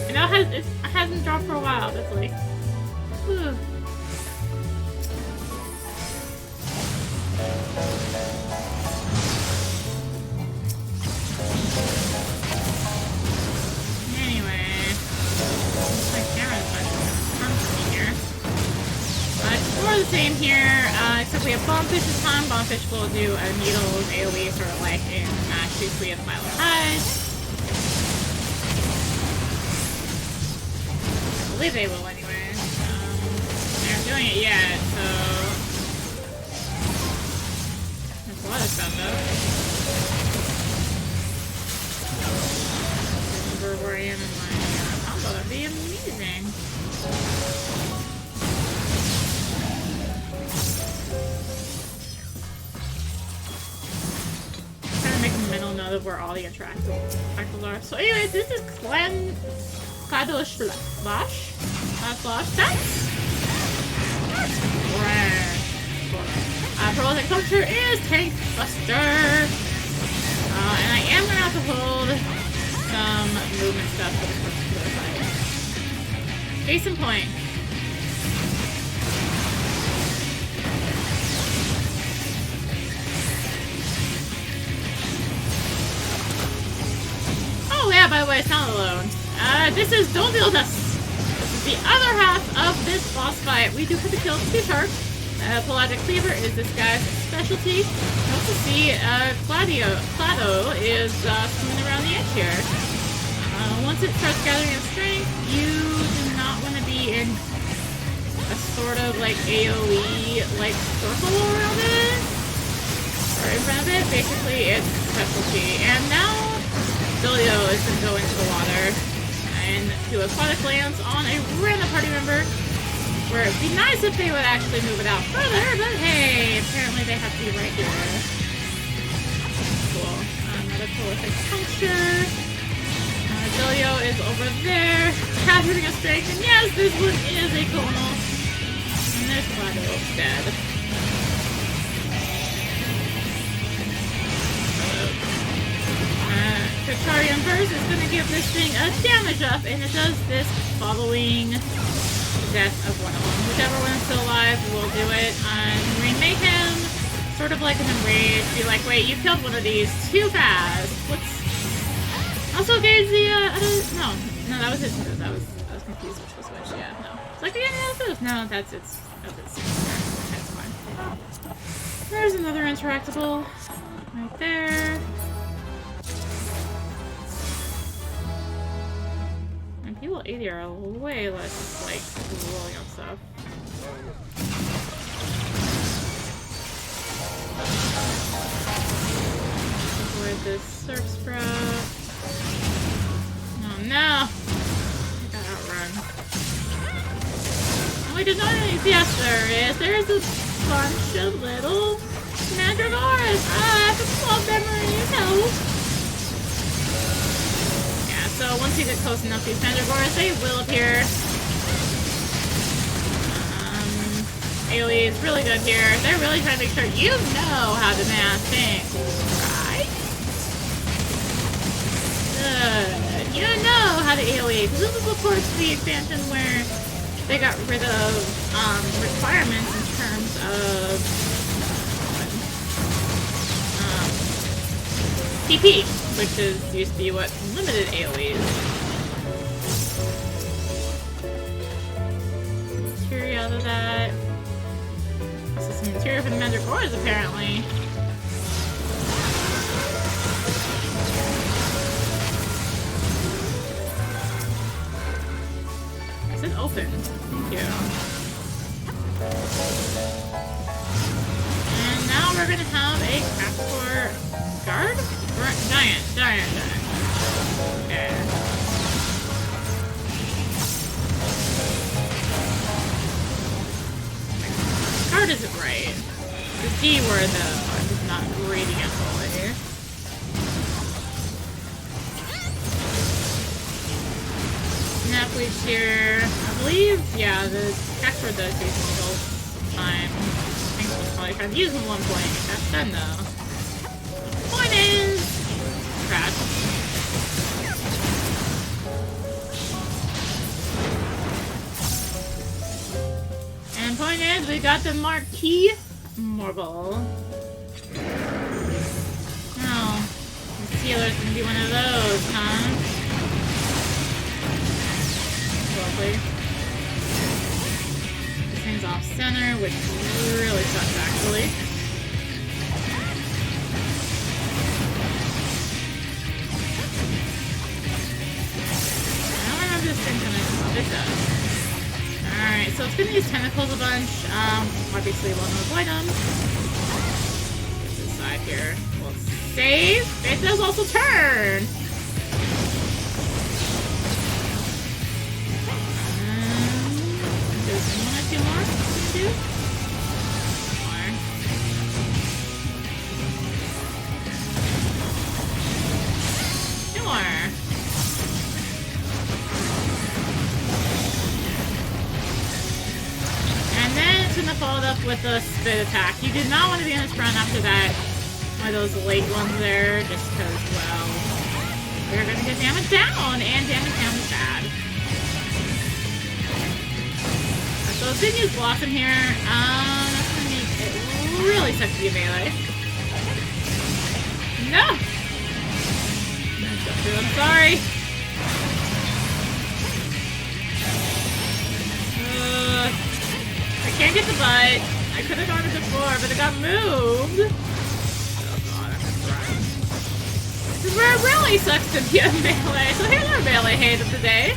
I know it hasn't dropped for a while, that's like... Whew. Anyway, my camera's funky here. It's more the same here, except we have Bombfish this time. Bombfish will do a needles AoE sort of like in Shoot We have Milo Hide. I believe they will anyway. They aren't doing it yet, so there's a lot of stuff though. Remember where I am in my combo, that'd be amazing. Trying to make a mental note of where all the interactables are. So anyways, this is Clado Slash. That's rare. Prolific Culture is Tank Buster. And I am gonna have to hold some movement stuff for this particular fight. Case in point. Oh yeah, by the way, it's not alone. This is Don't Deal with Us. This is the other half of this boss fight. We do have to kill 2 sharks. Pelagic Cleaver is this guy's specialty. You also see Clado is swimming around the edge here. Once it starts gathering in strength, you do not want to be in a sort of like AoE like circle around it. Or in front of it. Basically, it's specialty. And now Dolio is going to go into the water and do aquatic lands on a random party member. Where it'd be nice if they would actually move it out further, but hey, apparently they have to be right here. Cool. Another prolific puncture. Dolio is over there, capturing a strength, and yes, this one is a clonal. And there's Clado dead. Kacharian Burst is going to give this thing a damage up, and it does this following death of one of them. Whichever one is still alive will do it. Marine Mayhem, sort of like an enrage, be like, wait, you killed one of these too fast. What's... Also gave the, no, that was his move. I was confused which was which, yeah, no. It's like, yeah, that's it. No, that's its that's fine. There's another interactable right there. People 80 are way less, like, rolling up stuff. Avoid this Surf Sprout. Oh no! I got outrun. Oh wait, there's not any. Yes, there is. There's a bunch of little Mandragoras. Ah, that's a small memory, no! So once you get close enough to these Mandragoras, they will appear. AoE is really good here. They're really trying to make sure you know how to math things, right? Good. You know how to AoE. Because this is, of course, the expansion where they got rid of requirements in terms of TP. Which used to be what limited AoE is. Materia out of that. This is some materia for the Mandragoras, apparently. Is it open? Thank you. And now we're gonna have a Captor guard? Giant. Okay. Guard isn't right. The D word, though, is not reading it fully. bleach here. I believe, yeah, the Hexford does use some time. I think we'll probably try to use them at one point. That's done though. Point is trash. And point is, we got the Marquis Marble. Oh, the sealer's gonna be one of those, huh? Lovely. This thing's off center, which really sucks actually. I don't remember this thing coming. It does. Alright, so it's gonna use tentacles a bunch. Obviously want to avoid them. This side here. We'll save. It does also turn. There's one or two more. Two more. Two more. And then it's gonna follow up with a spit attack. You did not want to be in this run after that. One of those late ones there, just because, well, we're gonna get damage down, and damage down is bad. So let's use Blossom here. That's gonna make it really suck to be melee. No! I'm sorry. I can't get the butt. I could have gone it before, but it got moved. Oh god, I'm gonna run. This is where it really sucks to be a melee. So here's our melee hate of the day.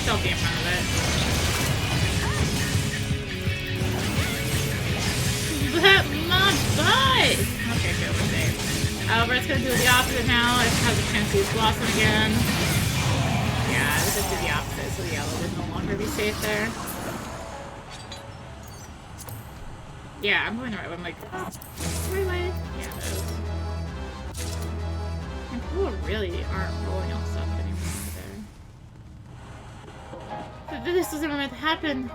Don't be in front of it. But my butt! Okay, good, we're safe. However, it's gonna do the opposite now. It has a chance to use Blossom again. Yeah, it's gonna do the opposite, so the yellow would no longer be safe there. Yeah, I'm going the right way. I'm like, right way? Yeah, it is. And people really aren't rolling off stuff anymore. This was never meant to happen.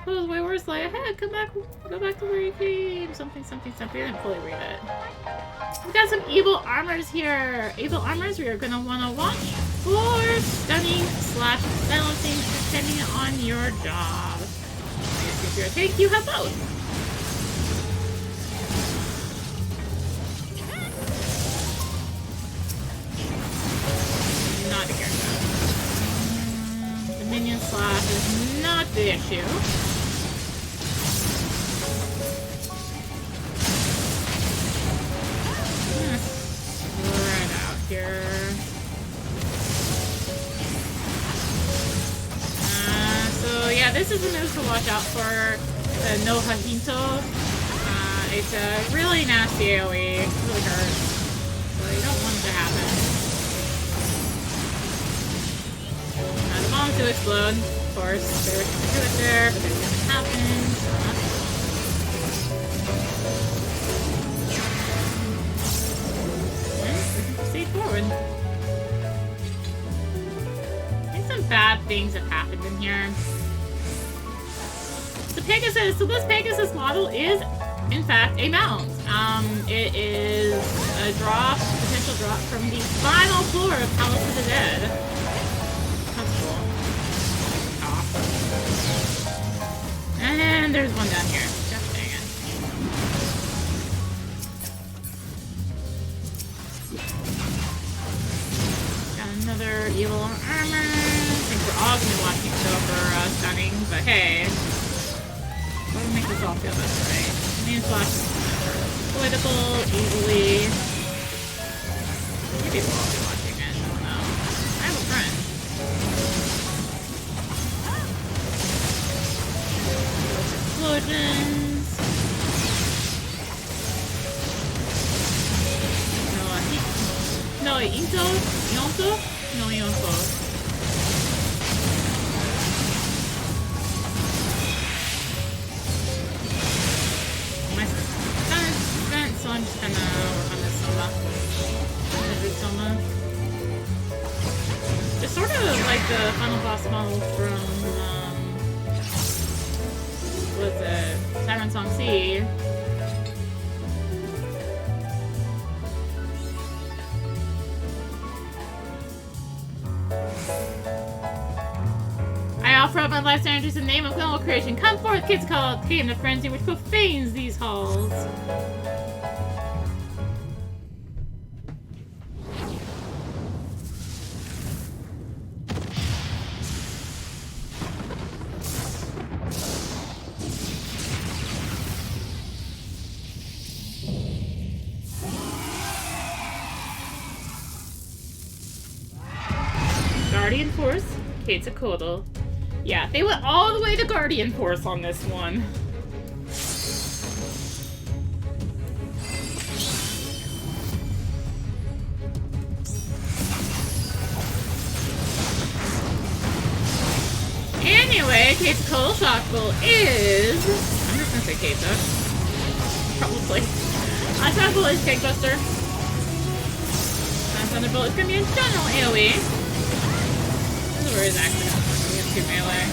It was way worse. Like, hey, come back, go back to where you came. Something, something, something. I didn't fully read it. We've got some evil armors here. Evil armors we are gonna want to watch for stunning / silencing, depending on your job. If you're a tank, you have both. Not a character. Minion slash is not the issue. Spread out here. So yeah, this is the move to watch out for the No Hahinto. It's a really nasty AoE. It really hurts. So you don't want it to happen. The bombs do explode, of course. They were going to do it there, but it didn't happen. Proceed forward. I think some bad things have happened in here. So Pegasus, so this Pegasus model is, in fact, a mount. It is a drop, potential drop from the final floor of Palace of the Dead. And there's one down here. Just dang it. Got another evil armor. I think we're all gonna be watching so for stunning, but hey. We'll make this all feel better, right? Main slash is avoidable, easily. Maybe we'll all be watching it. I don't know. I have a friend. Explosions. Into? Yonto? No, Yonto. My gun is spent, so I'm just gonna work on this Soma. It's sort of like the final boss model from, what's it? Siren Song C. I offer up my life's energies in the name of global creation. Come forth, kids called, came the frenzy which profanes these halls. Guardian Force, Quetzalcoatl. Yeah, they went all the way to Guardian Force on this one. Anyway, Quetzalcoatl Shockbolt is... I'm just gonna say Quetzal. Probably. Shockbolt is Gangbuster. Thunderbolt is gonna be a general AoE. Where is actually gonna be melee.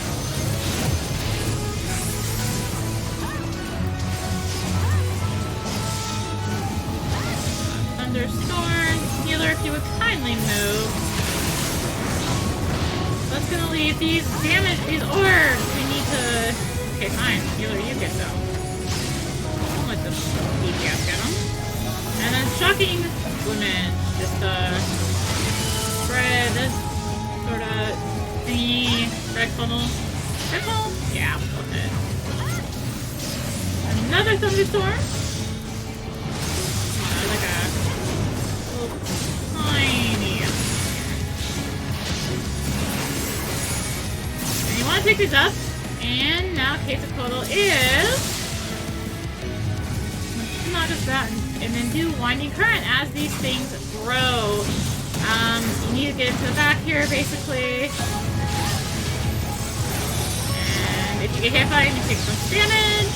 Thunderstorm. Healer, if you would kindly move. That's gonna leave these these orbs. We need to... Okay, fine. Healer, you get them. Don't let this DPS get them. And then Shocking Limit. Just, spread this sort of thingy, red funnel. Red funnel? Yeah, we'll go with it. Another thunderstorm. Like a little tiny. And you want to pick these up, and now Quetzalcoatl is... Not just that, and then do Winding Current as these things grow. You need to get into the back here, basically. And if you get hit by it, you take some damage.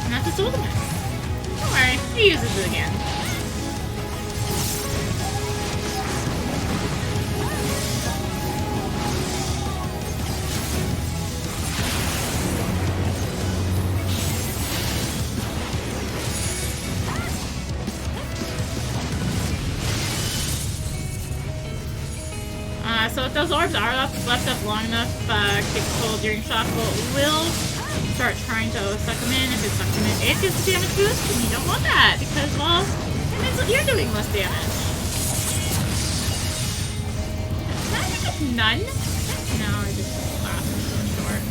And that's its ultimate. Don't worry, he uses it again. So if those orbs are left up long enough, Quetzalcoatl during Shockbolt will start trying to suck them in. If it sucks them in, it gets a damage boost, and you don't want that, because, well, it means that you're doing less damage. Can I think it's none? No, I just laughed so short.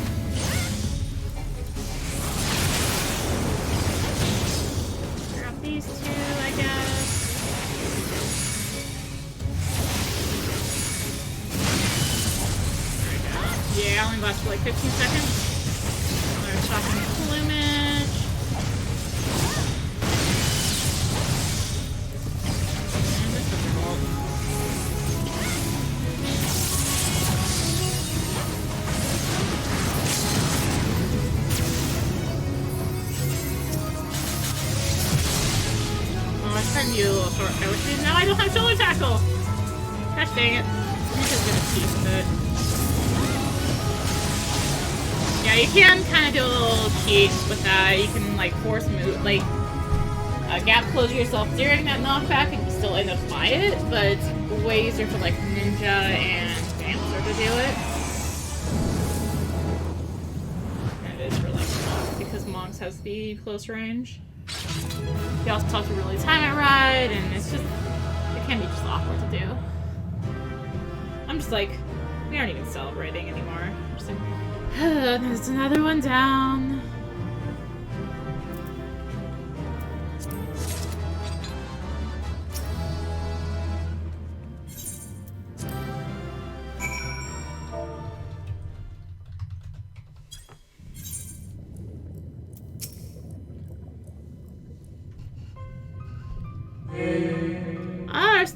Grab these two, I guess. Yeah, only lasts for like 15 seconds. Another Shocking Plumage. And this Thunderbolt. Oh, I was trying to do a little short fire, which means now I don't have Shoulder Tackle! Gosh dang it. I'm just gonna tease with it. Yeah, you can kind of do a little cheat with that. You can, like, force move, like, gap close yourself during that knockback and you still end up by it, but it's way easier for, like, Ninja and Dancer to do it. And it is for, like, Monks, because Monks has the close range. You also have to really time it right, and it's just, it can be just awkward to do. I'm just like, we aren't even celebrating anymore. I'm just like, there's another one down.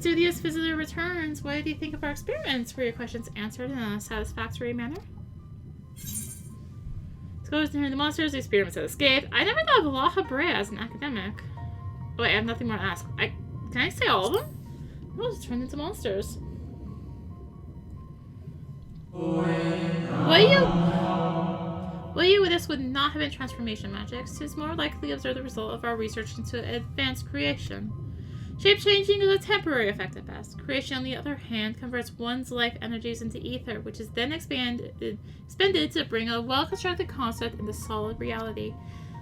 studious visitor returns. What do you think of our experiments? Were your questions answered in a satisfactory manner? Exposed to the monsters, the experiments have escaped. I never thought of La Habrea as an academic. Oh, wait, I have nothing more to ask. Can I say all of them? We'll just turn into monsters. This would not have been transformation magic. It is more likely observe the result of our research into advanced creation. Shape-changing is a temporary effect at best. Creation, on the other hand, converts one's life energies into ether, which is then expended to bring a well-constructed concept into solid reality.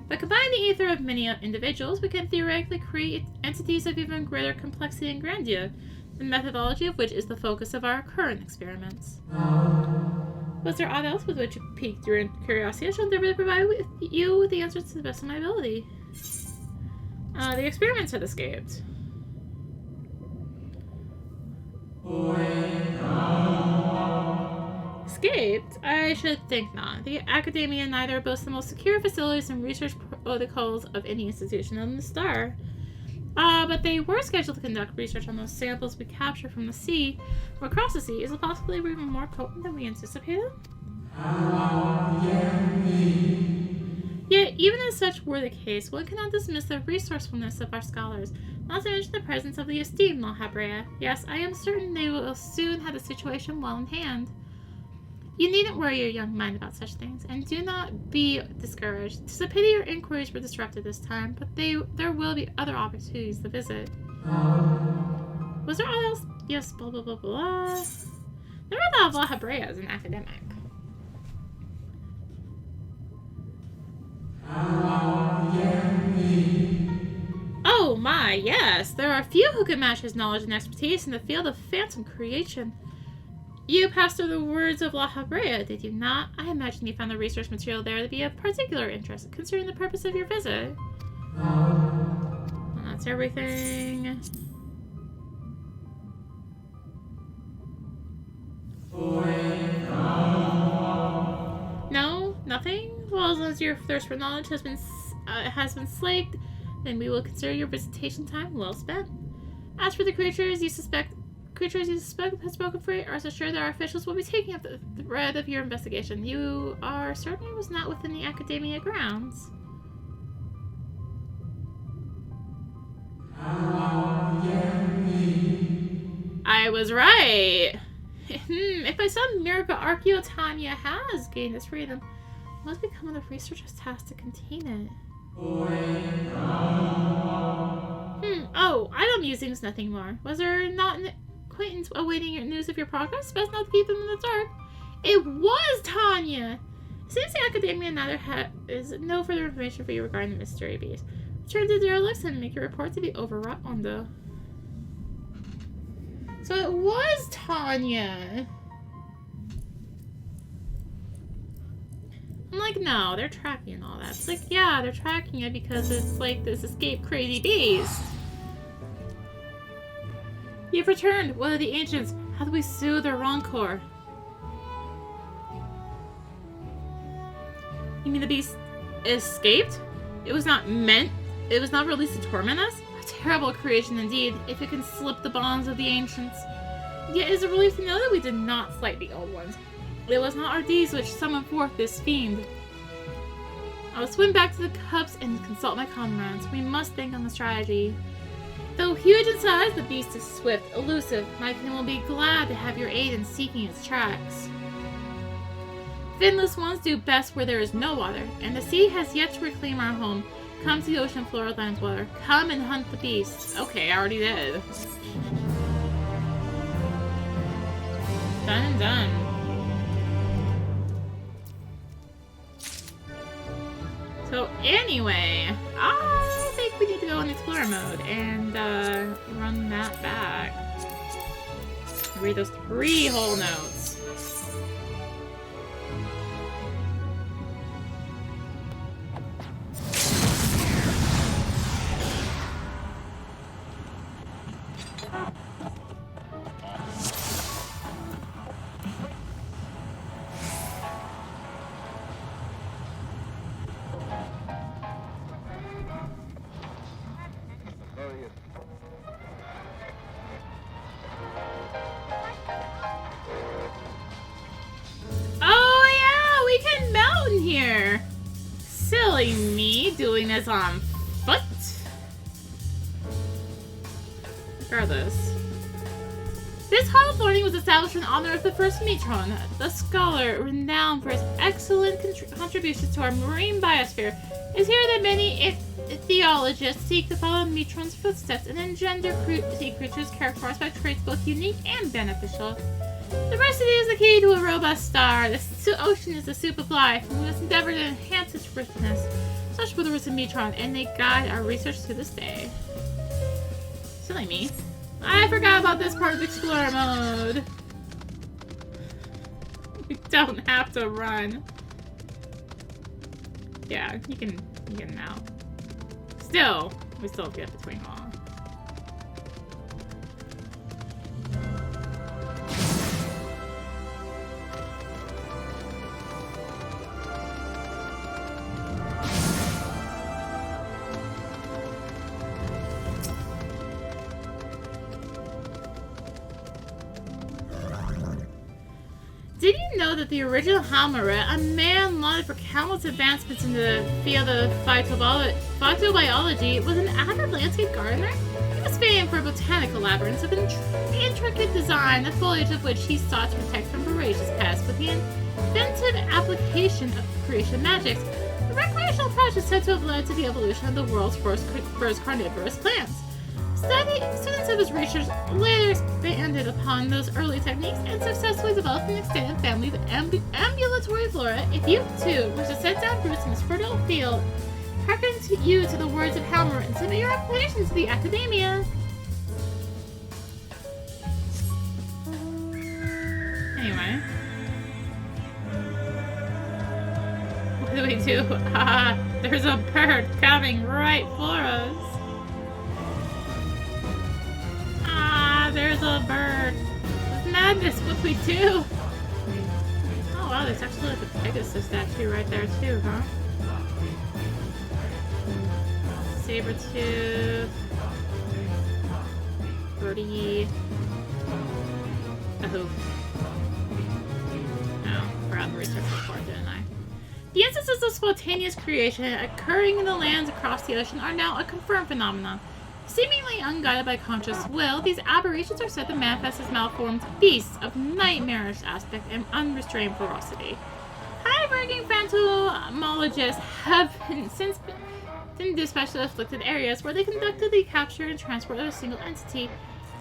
By combining the ether of many individuals, we can theoretically create entities of even greater complexity and grandeur, the methodology of which is the focus of our current experiments. Was there aught else with which you piqued your curiosity? I shall endeavor to provide you with the answers to the best of my ability. The experiments had escaped. Escaped? I should think not. The Akadaemia Anyder boasts the most secure facilities and research protocols of any institution on the star. But they were scheduled to conduct research on those samples we captured from the sea, or across the sea. Is it possible they were even more potent than we anticipated? Yet, even if such were the case, one cannot dismiss the resourcefulness of our scholars, not to mention the presence of the esteemed La Habrea. Yes, I am certain they will soon have the situation well in hand. You needn't worry your young mind about such things, and do not be discouraged. 'Tis a pity your inquiries were disrupted this time, but there will be other opportunities to visit. Was there all else? Yes, blah blah blah blah. Never thought of La Habrea as an academic. Oh my, yes! There are few who can match his knowledge and expertise in the field of phantom creation. You passed through the words of La Habrea, did you not? I imagine you found the research material there to be of particular interest, considering the purpose of your visit. Well, that's everything. No? Nothing? Well, as long as your thirst for knowledge has been slaked, then we will consider your visitation time well spent. As for the creatures you suspect has spoken free, rest assured that our officials will be taking up the thread of your investigation. You are certain it was not within the Akadaemia grounds? I was right! If by some miracle Archaeotanya has gained its freedom, it must become one of the researchers' tasked to contain it. Oh, idle musings, nothing more. Was there not an acquaintance awaiting your news of your progress? Best not to keep them in the dark. It was Tanya! It seems the Akadaemia Anyder has no further information for you regarding the mystery beast. Return to derelicts and make your report to the overwrought Ondo. So it was Tanya! I'm like, no, they're tracking and all that. It's like, yeah, they're tracking it because it's like this escaped crazy beast. You've returned! What are the ancients? How do we soothe their rancor? You mean the beast escaped? It was not released to torment us? A terrible creation indeed, if it can slip the bonds of the ancients. Yet it is a relief to know that we did not slight the old ones. It was not our deeds which summoned forth this fiend. I will swim back to the cups and consult my comrades. We must think on the strategy. Though huge in size, the beast is swift, elusive. My kin will be glad to have your aid in seeking its tracks. Finless ones do best where there is no water, and the sea has yet to reclaim our home. Come to the ocean floor, land's water. Come and hunt the beast. Okay, I already did. Done and done. So anyway, I think we need to go in Explorer mode and run that back. Read those 3 whole notes. Silly me doing this on foot. Regardless. This Hall of Learning was established in honor of the first matron, the scholar renowned for his excellent contributions to our marine biosphere. It is here that many theologists seek to follow matron's footsteps and engender sea creatures characterized by traits both unique and beneficial. Diversity is the key to a robust star. The ocean is the soup of life, and we must endeavor to enhance its richness. Such were the roots of Metron, and they guide our research to this day. Silly me. I forgot about this part of Explorer mode. We don't have to run. Yeah, you can now. Still, we still get between all. Did you know that the original Halmaret, a man lauded for countless advancements in the field of phytobiology, was an avid landscape gardener? He was famed for botanical labyrinths of intricate design, the foliage of which he sought to protect from voracious pests with the inventive application of creation magics. The recreational approach is said to have led to the evolution of the world's first carnivorous plants. Students of his research later expanded upon those early techniques and successfully developed an extended family of ambulatory flora. If you, too, wish to set down roots in this fertile field, hearken to the words of Halmer and submit your application to the Academia. Anyway. What do we do? Ah, there's a bird coming right for us. There's a bird. It's madness what we do. Oh wow, there's actually like a Pegasus statue right there too, huh? Sabertooth. Birdie. Oh. Oh, forgot the research report, didn't I? The instances of spontaneous creation occurring in the lands across the ocean are now a confirmed phenomenon. Seemingly unguided by conscious will, these aberrations are said to manifest as malformed beasts of nightmarish aspect and unrestrained ferocity. High-ranking phantomologists have since been dispatched to afflicted areas where they conducted the capture and transport of a single entity.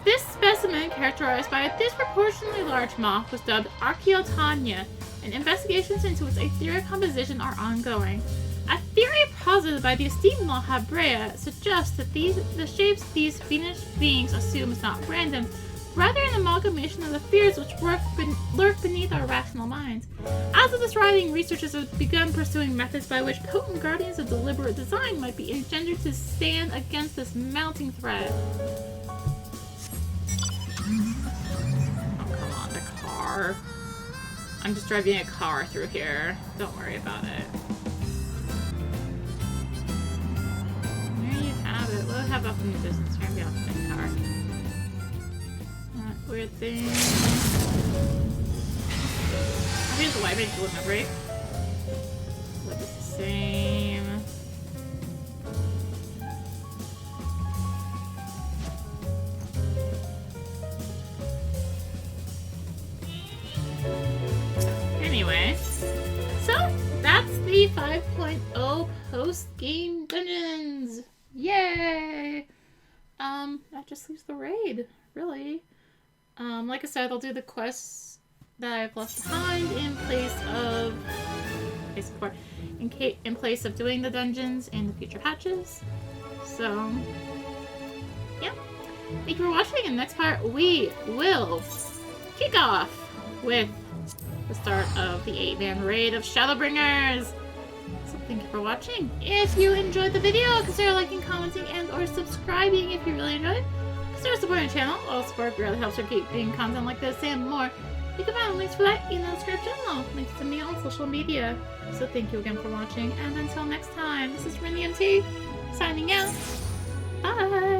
This specimen, characterized by a disproportionately large moth, was dubbed Archaeotania, and investigations into its etheric composition are ongoing. A theory posited by the esteemed La Habrea suggests that the shapes these fiendish beings assume is not random, rather an amalgamation of the fears which lurk beneath our rational minds. As of this writing, researchers have begun pursuing methods by which potent guardians of deliberate design might be engendered to stand against this mounting threat. Oh, come on, the car. I'm just driving a car through here. Don't worry about it. We'll have up in the distance. Maybe off my car. Weird thing. Here's the white delivery. Look, it's the same. Anyway, so that's the 5.0 post-game dungeons. Yay! That just leaves the raid, really. Like I said, I'll do the quests that I've left behind in place of in place of doing the dungeons in the future patches. So, yeah. Thank you for watching. In the next part, we will kick off with the start of the 8-man raid of Shadowbringers. Thank you for watching. If you enjoyed the video, consider liking, commenting, and or subscribing if you really enjoyed. Consider supporting the channel. All support really helps her keep doing content like this and more. You can find links for that in the description. Links to me on social media. So thank you again for watching, and until next time, this is rinimt signing out. Bye!